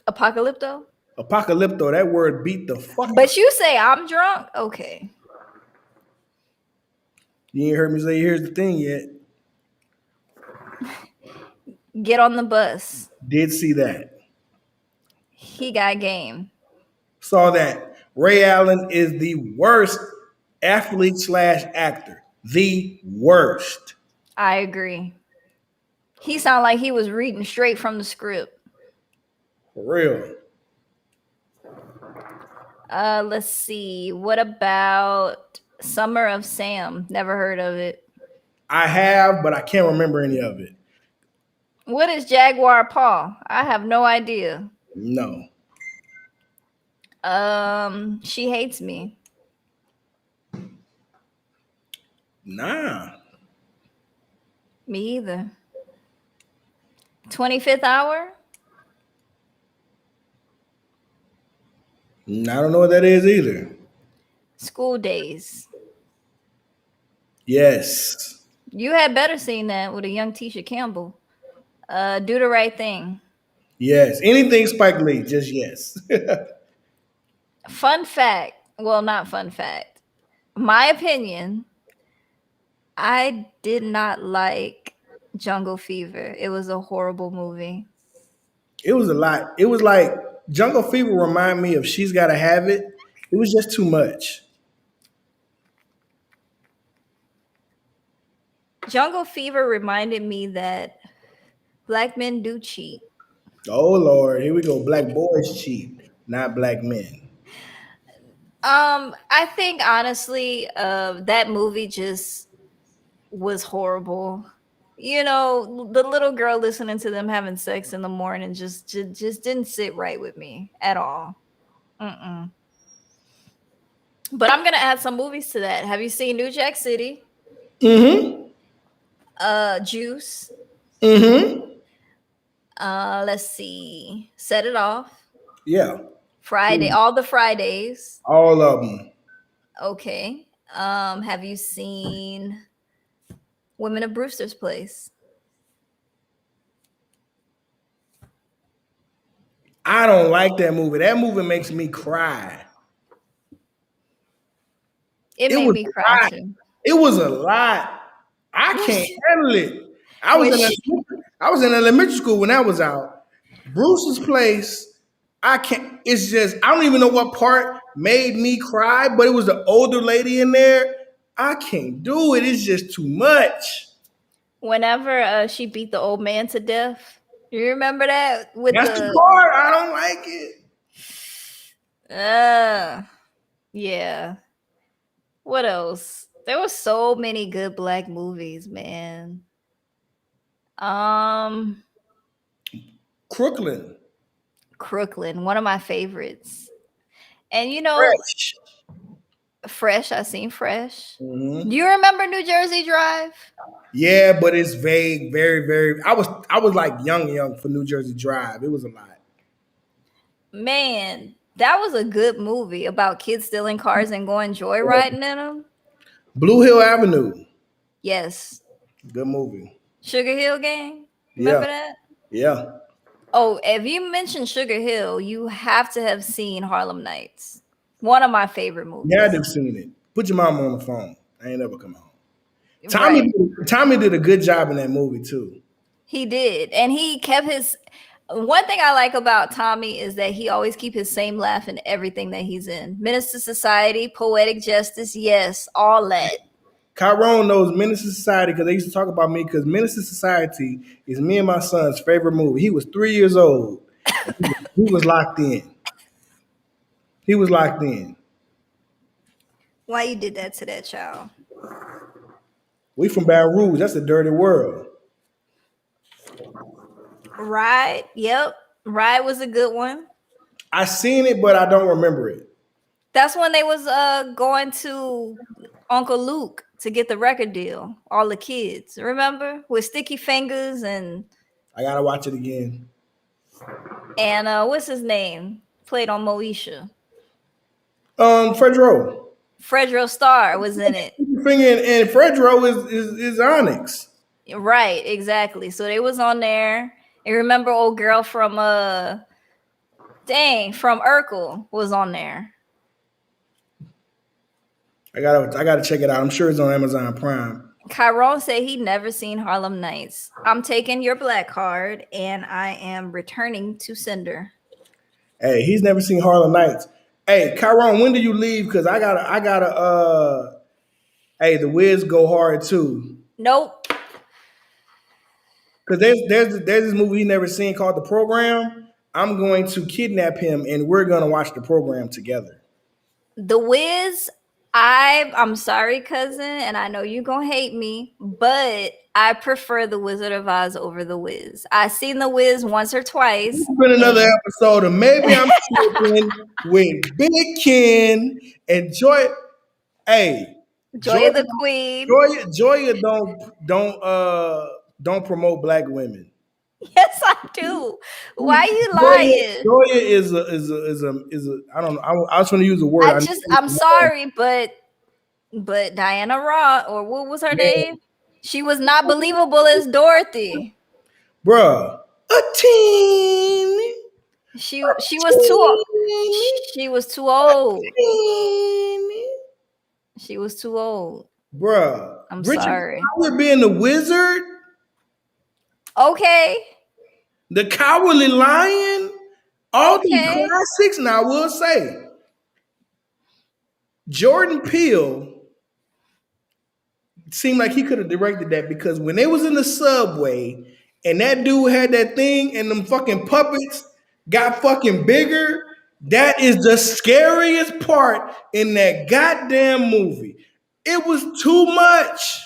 Apocalypto. Apocalypto, that word beat the fuck. But you say I'm drunk. Okay. You ain't heard me say here's the thing yet. Get on the bus. Did see that. He got game. Saw that. Ray Allen is the worst athlete / actor. The worst. I agree. He sounded like he was reading straight from the script. For real. Let's see. What about Summer of Sam? Never heard of it. I have, but I can't remember any of it. What is Jaguar Paw? I have no idea. No. She Hates Me. Nah. Me either. 25th Hour? I don't know what that is either. School Days. Yes. You had better seen that with a young Tisha Campbell. Do the Right Thing. Yes. Anything Spike Lee, just yes. Fun fact. Well, not fun fact. My opinion, I did not like Jungle Fever. It was a horrible movie. It was a lot. It was like Jungle Fever remind me of She's Gotta Have It. It was just too much. Jungle Fever reminded me that black men do cheat. Oh Lord, here we go. Black boys cheat, not black men. I think honestly, that movie just was horrible. You know, the little girl listening to them having sex in the morning just didn't sit right with me at all. Mm-mm. But I'm gonna add some movies to that. Have you seen New Jack City? Mm-hmm. Juice. Mm-hmm. Let's see. Set It Off. Yeah. Friday. All the Fridays. All of them. Okay. Have you seen Women of Brewster's Place? I don't like that movie. That movie makes me cry. It It made was me a cry lot. too. It was a lot. I can't handle it. I was When in she, I was in elementary school when that was out. Bruce's Place. I can't. It's just I don't even know what part made me cry, but it was the older lady in there. I can't do it. It's just too much. whenever she beat the old man to death, you remember that with That's the the part. I don't like it. uh yeah. What else? There were so many good black movies, man. Um Crooklyn. Crooklyn, one of my favorites. And you know, Fresh. Fresh, I seen Fresh. Do Hmm. you remember New Jersey Drive? Yeah, but it's vague. Very, very. I was like young for New Jersey Drive. It was a lot. Man, that was a good movie about kids stealing cars and going joyriding in them. Blue Hill Avenue. Yes. Good movie. Sugar Hill Gang. Yeah. Remember that? Yeah. Oh, if you mentioned Sugar Hill, you have to have seen Harlem Nights. One of my favorite Yeah, movies. I've seen it. Put your mama on the phone. I ain't never come home. Right. Tommy did a good job in that movie too. He did. And he kept his one thing I like about Tommy is that he always keep his same laugh in everything that he's in. Minister Society, Poetic Justice, yes, all that. Tyrone knows Menace to Society because they used to talk about me because Menace to Society is me and my son's favorite movie. He was 3 years old. He was locked in. He was locked in. Why you did that to that child? We from Baton Rouge. That's a dirty world. Ride, yep. Ride was a good one. I seen it, but I don't remember it. That's when they was going to Uncle Luke to get the record deal. All the kids, remember, with Sticky Fingers I gotta watch it again. and what's his name? Played on Moesha. Fredro. Fredro Starr was in it. Finger and Fredro is Onyx. Right, exactly. So they was on there. And remember old girl from from Urkel was on there. I gotta check it out. I'm sure it's on Amazon Prime. Chiron said he never seen Harlem Nights. I'm taking your black card and I am returning to sender. Hey, he's never seen Harlem Nights. Hey, Kyron, when do you leave? Because hey, the Wiz go hard too. Nope. Because there's this movie he never seen called The Program. I'm going to kidnap him and we're gonna watch the program together. The Wiz, I'm sorry, cousin, and I know you're gonna hate me, but I prefer the Wizard of Oz over the Wiz. I seen the Wiz once or twice. It's been another episode of Maybe I'm Tripping with Big Ken and Joy. Hey, Joya Joya, the Queen. Joya don't promote black women. Yes, I do. Why you Joya, lying? Joya is a I don't know. I was trying to use a word. I'm sorry, but Diana Ross, or what was her Man, name? She was not believable as Dorothy. bruh, a teen, She was too teen, she was too old. teen, She was too old. bruh. I'm Richard sorry. Pryor being the wizard, Okay. the Cowardly Lion, all these Okay. classics. Now I will say, Jordan Peele seemed like he could have directed that because when they was in the subway and that dude had that thing and them fucking puppets got fucking bigger, that is the scariest part in that goddamn movie. It was too much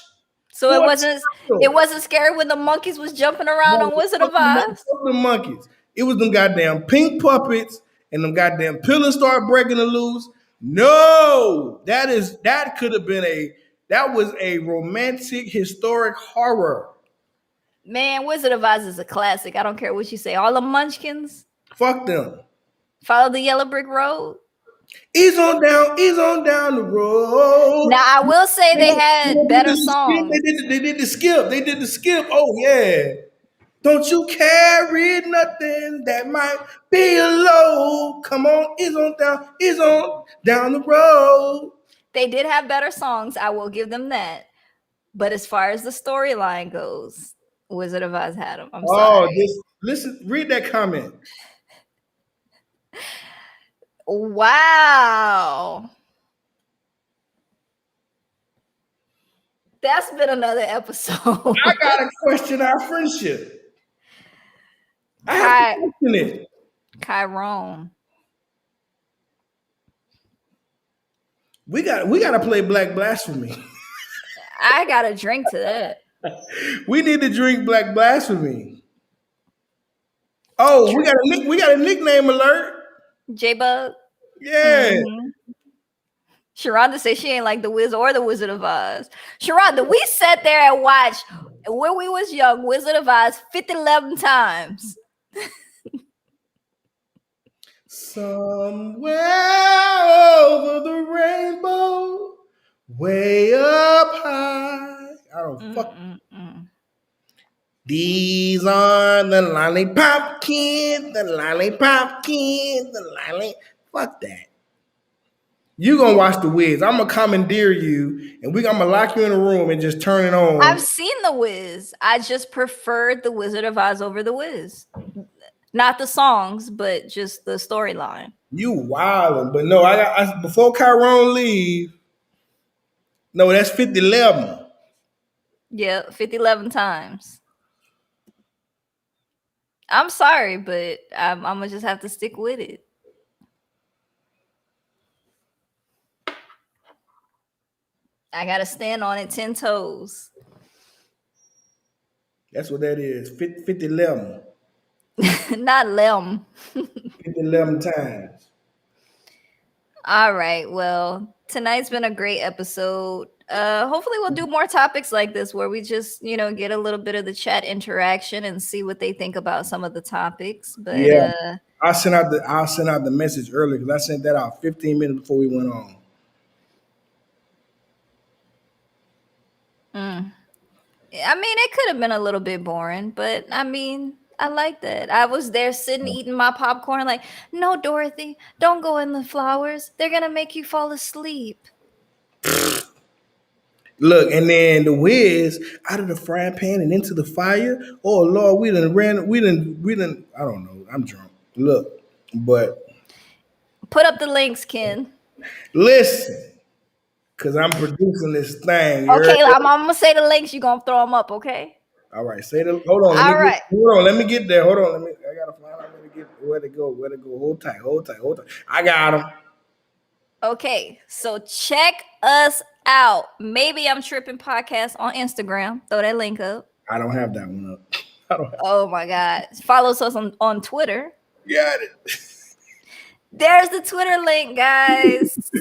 So for it a wasn't it child. wasn't scary when the monkeys was jumping around No, on Wizard fuck of them, Oz. fuck them monkeys. It was them goddamn pink puppets and them goddamn pillars start breaking loose. No, that could have been that was a romantic historic horror. Man, Wizard of Oz is a classic. I don't care what you say. All the munchkins Fuck them. follow the yellow brick road. Ease on down the road. Now I will say they had They did better the skip. songs. They did the skip. They did the skip. Oh yeah. Don't you carry nothing that might be a load. Come on, is on down the road. They did have better songs. I will give them that. But as far as the storyline goes, Wizard of Oz had them. I'm Oh, sorry. this listen, read that comment. Wow. That's been another episode. I gotta question our friendship. I have to question it. Chiron. We gotta play Black Blasphemy. I got a drink to that. We need to drink Black Blasphemy. Oh, we got a nickname alert. J Bug. Yeah. Mm-hmm. Sharonda said she ain't like the Wiz or the Wizard of Oz. Sharonda, we sat there and watched when we was young Wizard of Oz 11 times. Somewhere over the rainbow, way up high. I don't fuck. These are the lollipop kids, the lollipop kids, the lollipop. Fuck that. You gonna watch the Wiz. I'm gonna commandeer you, and I'm gonna lock you in a room and just turn it on. I've seen the Wiz. I just preferred the Wizard of Oz over the Wiz. Not the songs, but just the storyline. You wildin', but no, before Chiron leave. No, that's 5011. Yeah, 11 times. I'm sorry, but I'm gonna just have to stick with it. I gotta stand on it 10 toes. That's what that is. 5011. Not Lem. 5011 times. All right. Well, tonight's been a great episode. Hopefully we'll do more topics like this where we just, get a little bit of the chat interaction and see what they think about some of the topics. But Yeah. I'll send out the message early because I sent that out 15 minutes before we went on. I mean, it could have been a little bit boring, but I mean, I like that. I was there sitting eating my popcorn, like, no, Dorothy, don't go in the flowers. They're gonna make you fall asleep. Look, and then the Wiz out of the frying pan and into the fire. Oh Lord, we done. I don't know. I'm drunk. Look, but Put up the links, Ken. listen, because I'm producing this thing. Okay, I'm gonna say the links. You're gonna throw them up, okay? All right, say the. Hold on. Let me get there. Hold on. I gotta find out where to go. Hold tight. I got them. Okay, so check us out. Maybe I'm tripping podcast on Instagram. Throw that link up. I don't have that one up. Oh my God. Follow us on Twitter. Got it. There's the Twitter link, guys.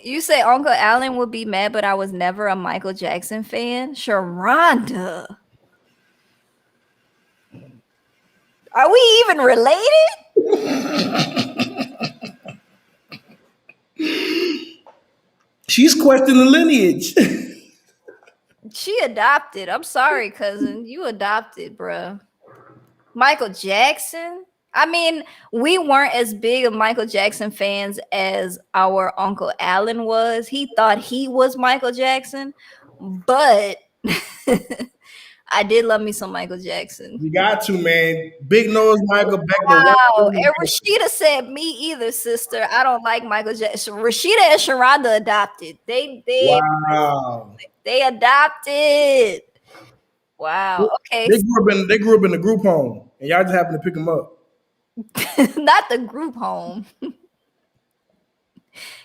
You say Uncle Allen would be mad, but I was never a Michael Jackson fan. Sharonda. Are we even related? She's questioning the lineage. She adopted. I'm sorry, cousin. You adopted, bruh. Michael Jackson. I mean, we weren't as big of Michael Jackson fans as our Uncle Allen was. He thought he was Michael Jackson, but I did love me some Michael Jackson. You got to, man. Big nose Michael back to Wow. white. And Rashida said, me either, sister. I don't like Michael Jackson. Rashida and Sharonda adopted. Wow. They adopted. Wow. Okay. They grew up in the group home, and y'all just happened to pick them up. Not the group home.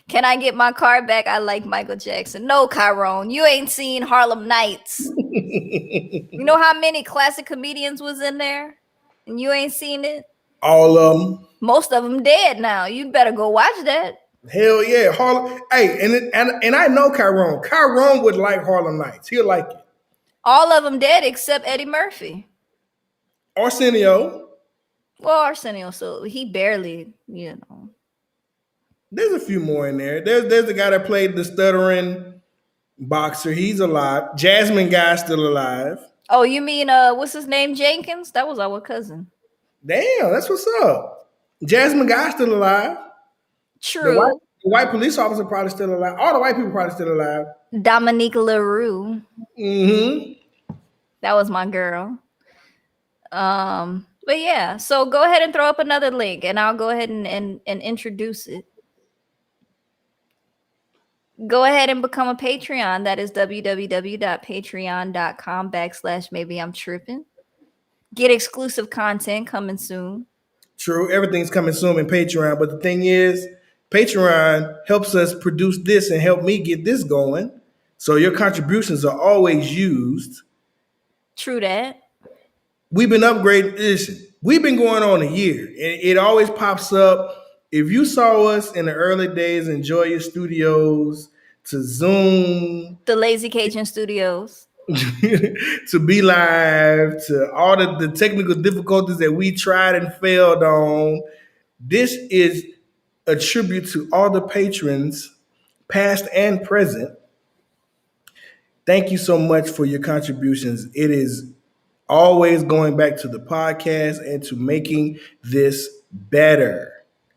Can I get my car back? I like Michael Jackson. No, Chiron, you ain't seen Harlem Nights. You know how many classic comedians was in there? And you ain't seen it? All of them. Most of them dead now. You better go watch that. Hell yeah, Harlem. Hey, and I know Chiron. Chiron would like Harlem Nights. He'll like it. All of them dead except Eddie Murphy. Arsenio. Well, Arsenio, so he barely, you know. There's a few more in there. There's the guy that played the stuttering boxer. He's alive. Jasmine guy's still alive. Oh, you mean what's his name? Jenkins? That was our cousin. Damn, that's what's up. Jasmine guy's still alive. True. The white police officer probably still alive. All the white people probably still alive. Dominique LaRue. Mm-hmm. That was my girl. But yeah, so go ahead and throw up another link and I'll go ahead and introduce it. Go ahead and become a Patreon. That is www.patreon.com/maybe I'm tripping. Get exclusive content coming soon. True, everything's coming soon in Patreon. But the thing is, Patreon helps us produce this and help me get this going. So your contributions are always used. True that. We've been upgrading. Listen, we've been going on a year. It always pops up. If you saw us in the early days, Enjoy Your Studios, to Zoom, The Lazy Cajun Studios, to Be Live, to all the technical difficulties that we tried and failed on, this is a tribute to all the patrons, past and present. Thank you so much for your contributions. It is always going back to the podcast and to making this better.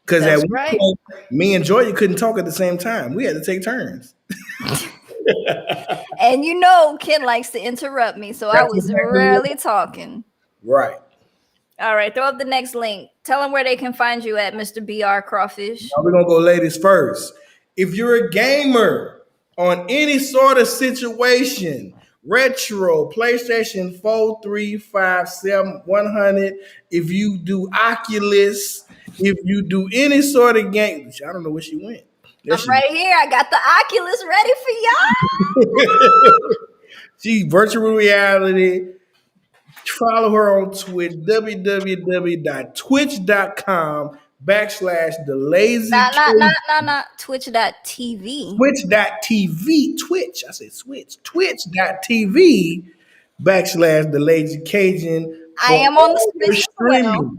Because at one point, me and Joy couldn't talk at the same time. We had to take turns. And you know Ken likes to interrupt me, so I was rarely talking. Right. All right, throw up the next link. Tell them where they can find you at, Mr. BR Crawfish. Now we're going to go ladies first. If you're a gamer on any sort of situation, retro, PlayStation 4, 3, 5, 7, 100, if you do Oculus, if you do any sort of game, I don't know where she went. I'm right here. I got the Oculus ready for y'all. She virtual reality. Follow her on Twitch, www.twitch.com/thelazy. Not Twitch.tv. Twitch.tv. Twitch. I said switch. Twitch.tv/thelazy I am on the Switch as well.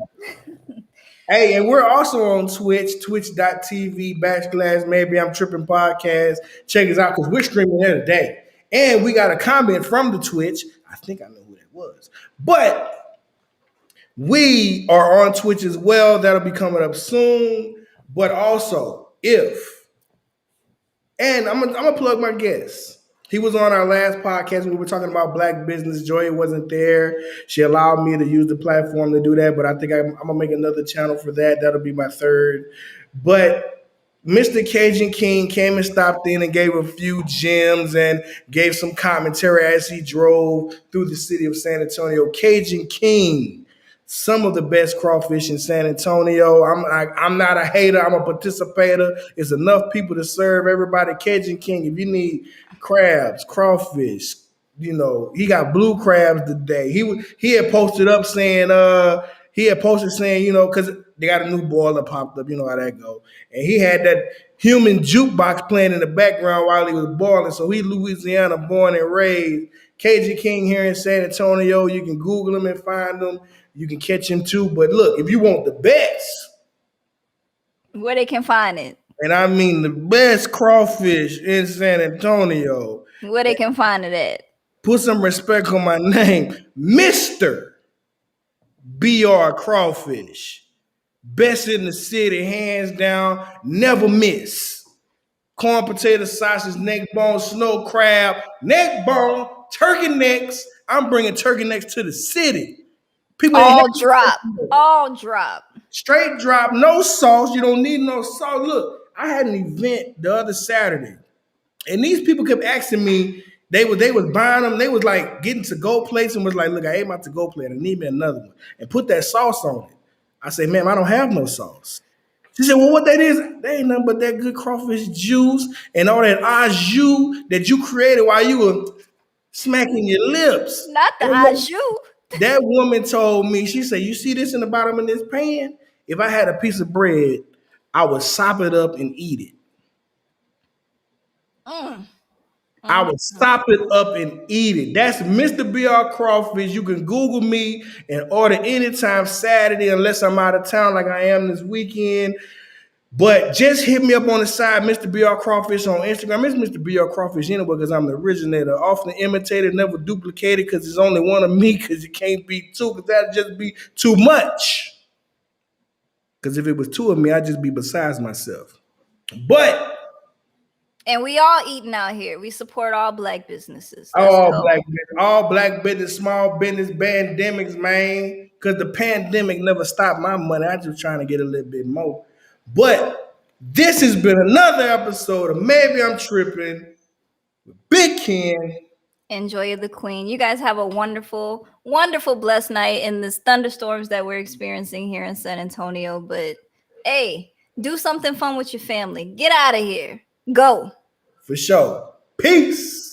Hey, and we're also on Twitch, twitch.tv/maybe I'm tripping podcast. Check us out because we're streaming there today. And we got a comment from the Twitch. I think I know who that was. But we are on Twitch as well. That'll be coming up soon. But also, and I'm gonna plug my guest. He was on our last podcast when we were talking about black business. Joy wasn't there. She allowed me to use the platform to do that, but I think I'm gonna make another channel for that. That'll be my third. But Mr. Cajun King came and stopped in and gave a few gems and gave some commentary as he drove through the city of San Antonio. Cajun King, some of the best crawfish in San Antonio. I'm not a hater. I'm a participator. It's enough people to serve everybody. Cajun King, if you need crabs, crawfish, he got blue crabs today. He had posted up saying he had posted saying, because they got a new boiler popped up, you know how that go. And he had that human jukebox playing in the background while he was boiling. So he Louisiana born and raised. KG King here in San Antonio. You can Google him and find him. You can catch him too. But look, if you want the best, where they can find it, and I mean the best crawfish in San Antonio, where they can find it at. Put some respect on my name, Mr. BR Crawfish. Best in the city, hands down, never miss. Corn, potato, sausage, neck bone, snow crab, neck bone, turkey necks. I'm bringing turkey necks to the city. People all drop. Straight drop, no sauce. You don't need no sauce. Look, I had an event the other Saturday, and these people kept asking me. They was buying them. They was like getting to go plates and was like, "Look, I ate my to go plate. I need me another one." And put that sauce on it. I said, "Ma'am, I don't have no sauce." She said, "Well, what that is? That ain't nothing but that good crawfish juice and all that au jus that you created while you were smacking your lips." Not the au jus. That woman told me, she said, "You see this in the bottom of this pan? If I had a piece of bread, I would sop it up and eat it." I would stop it up and eat it. That's Mr. BR Crawfish. You can Google me and order anytime Saturday, unless I'm out of town like I am this weekend. But just hit me up on the side, Mr. BR Crawfish on Instagram. It's Mr. BR Crawfish anyway, because I'm the originator. Often imitated, never duplicated, because there's only one of me, because you can't be two, because that'd just be too much. Because if it was two of me, I'd just be besides myself. But and we all eating out here. We support all black businesses. All black business, small business, pandemics, man. Because the pandemic never stopped my money. I'm just trying to get a little bit more. But this has been another episode of Maybe I'm Tripping with Big Ken. Enjoy the Queen. You guys have a wonderful, wonderful, blessed night in this thunderstorms that we're experiencing here in San Antonio. But hey, do something fun with your family. Get out of here. Go. For sure. Peace.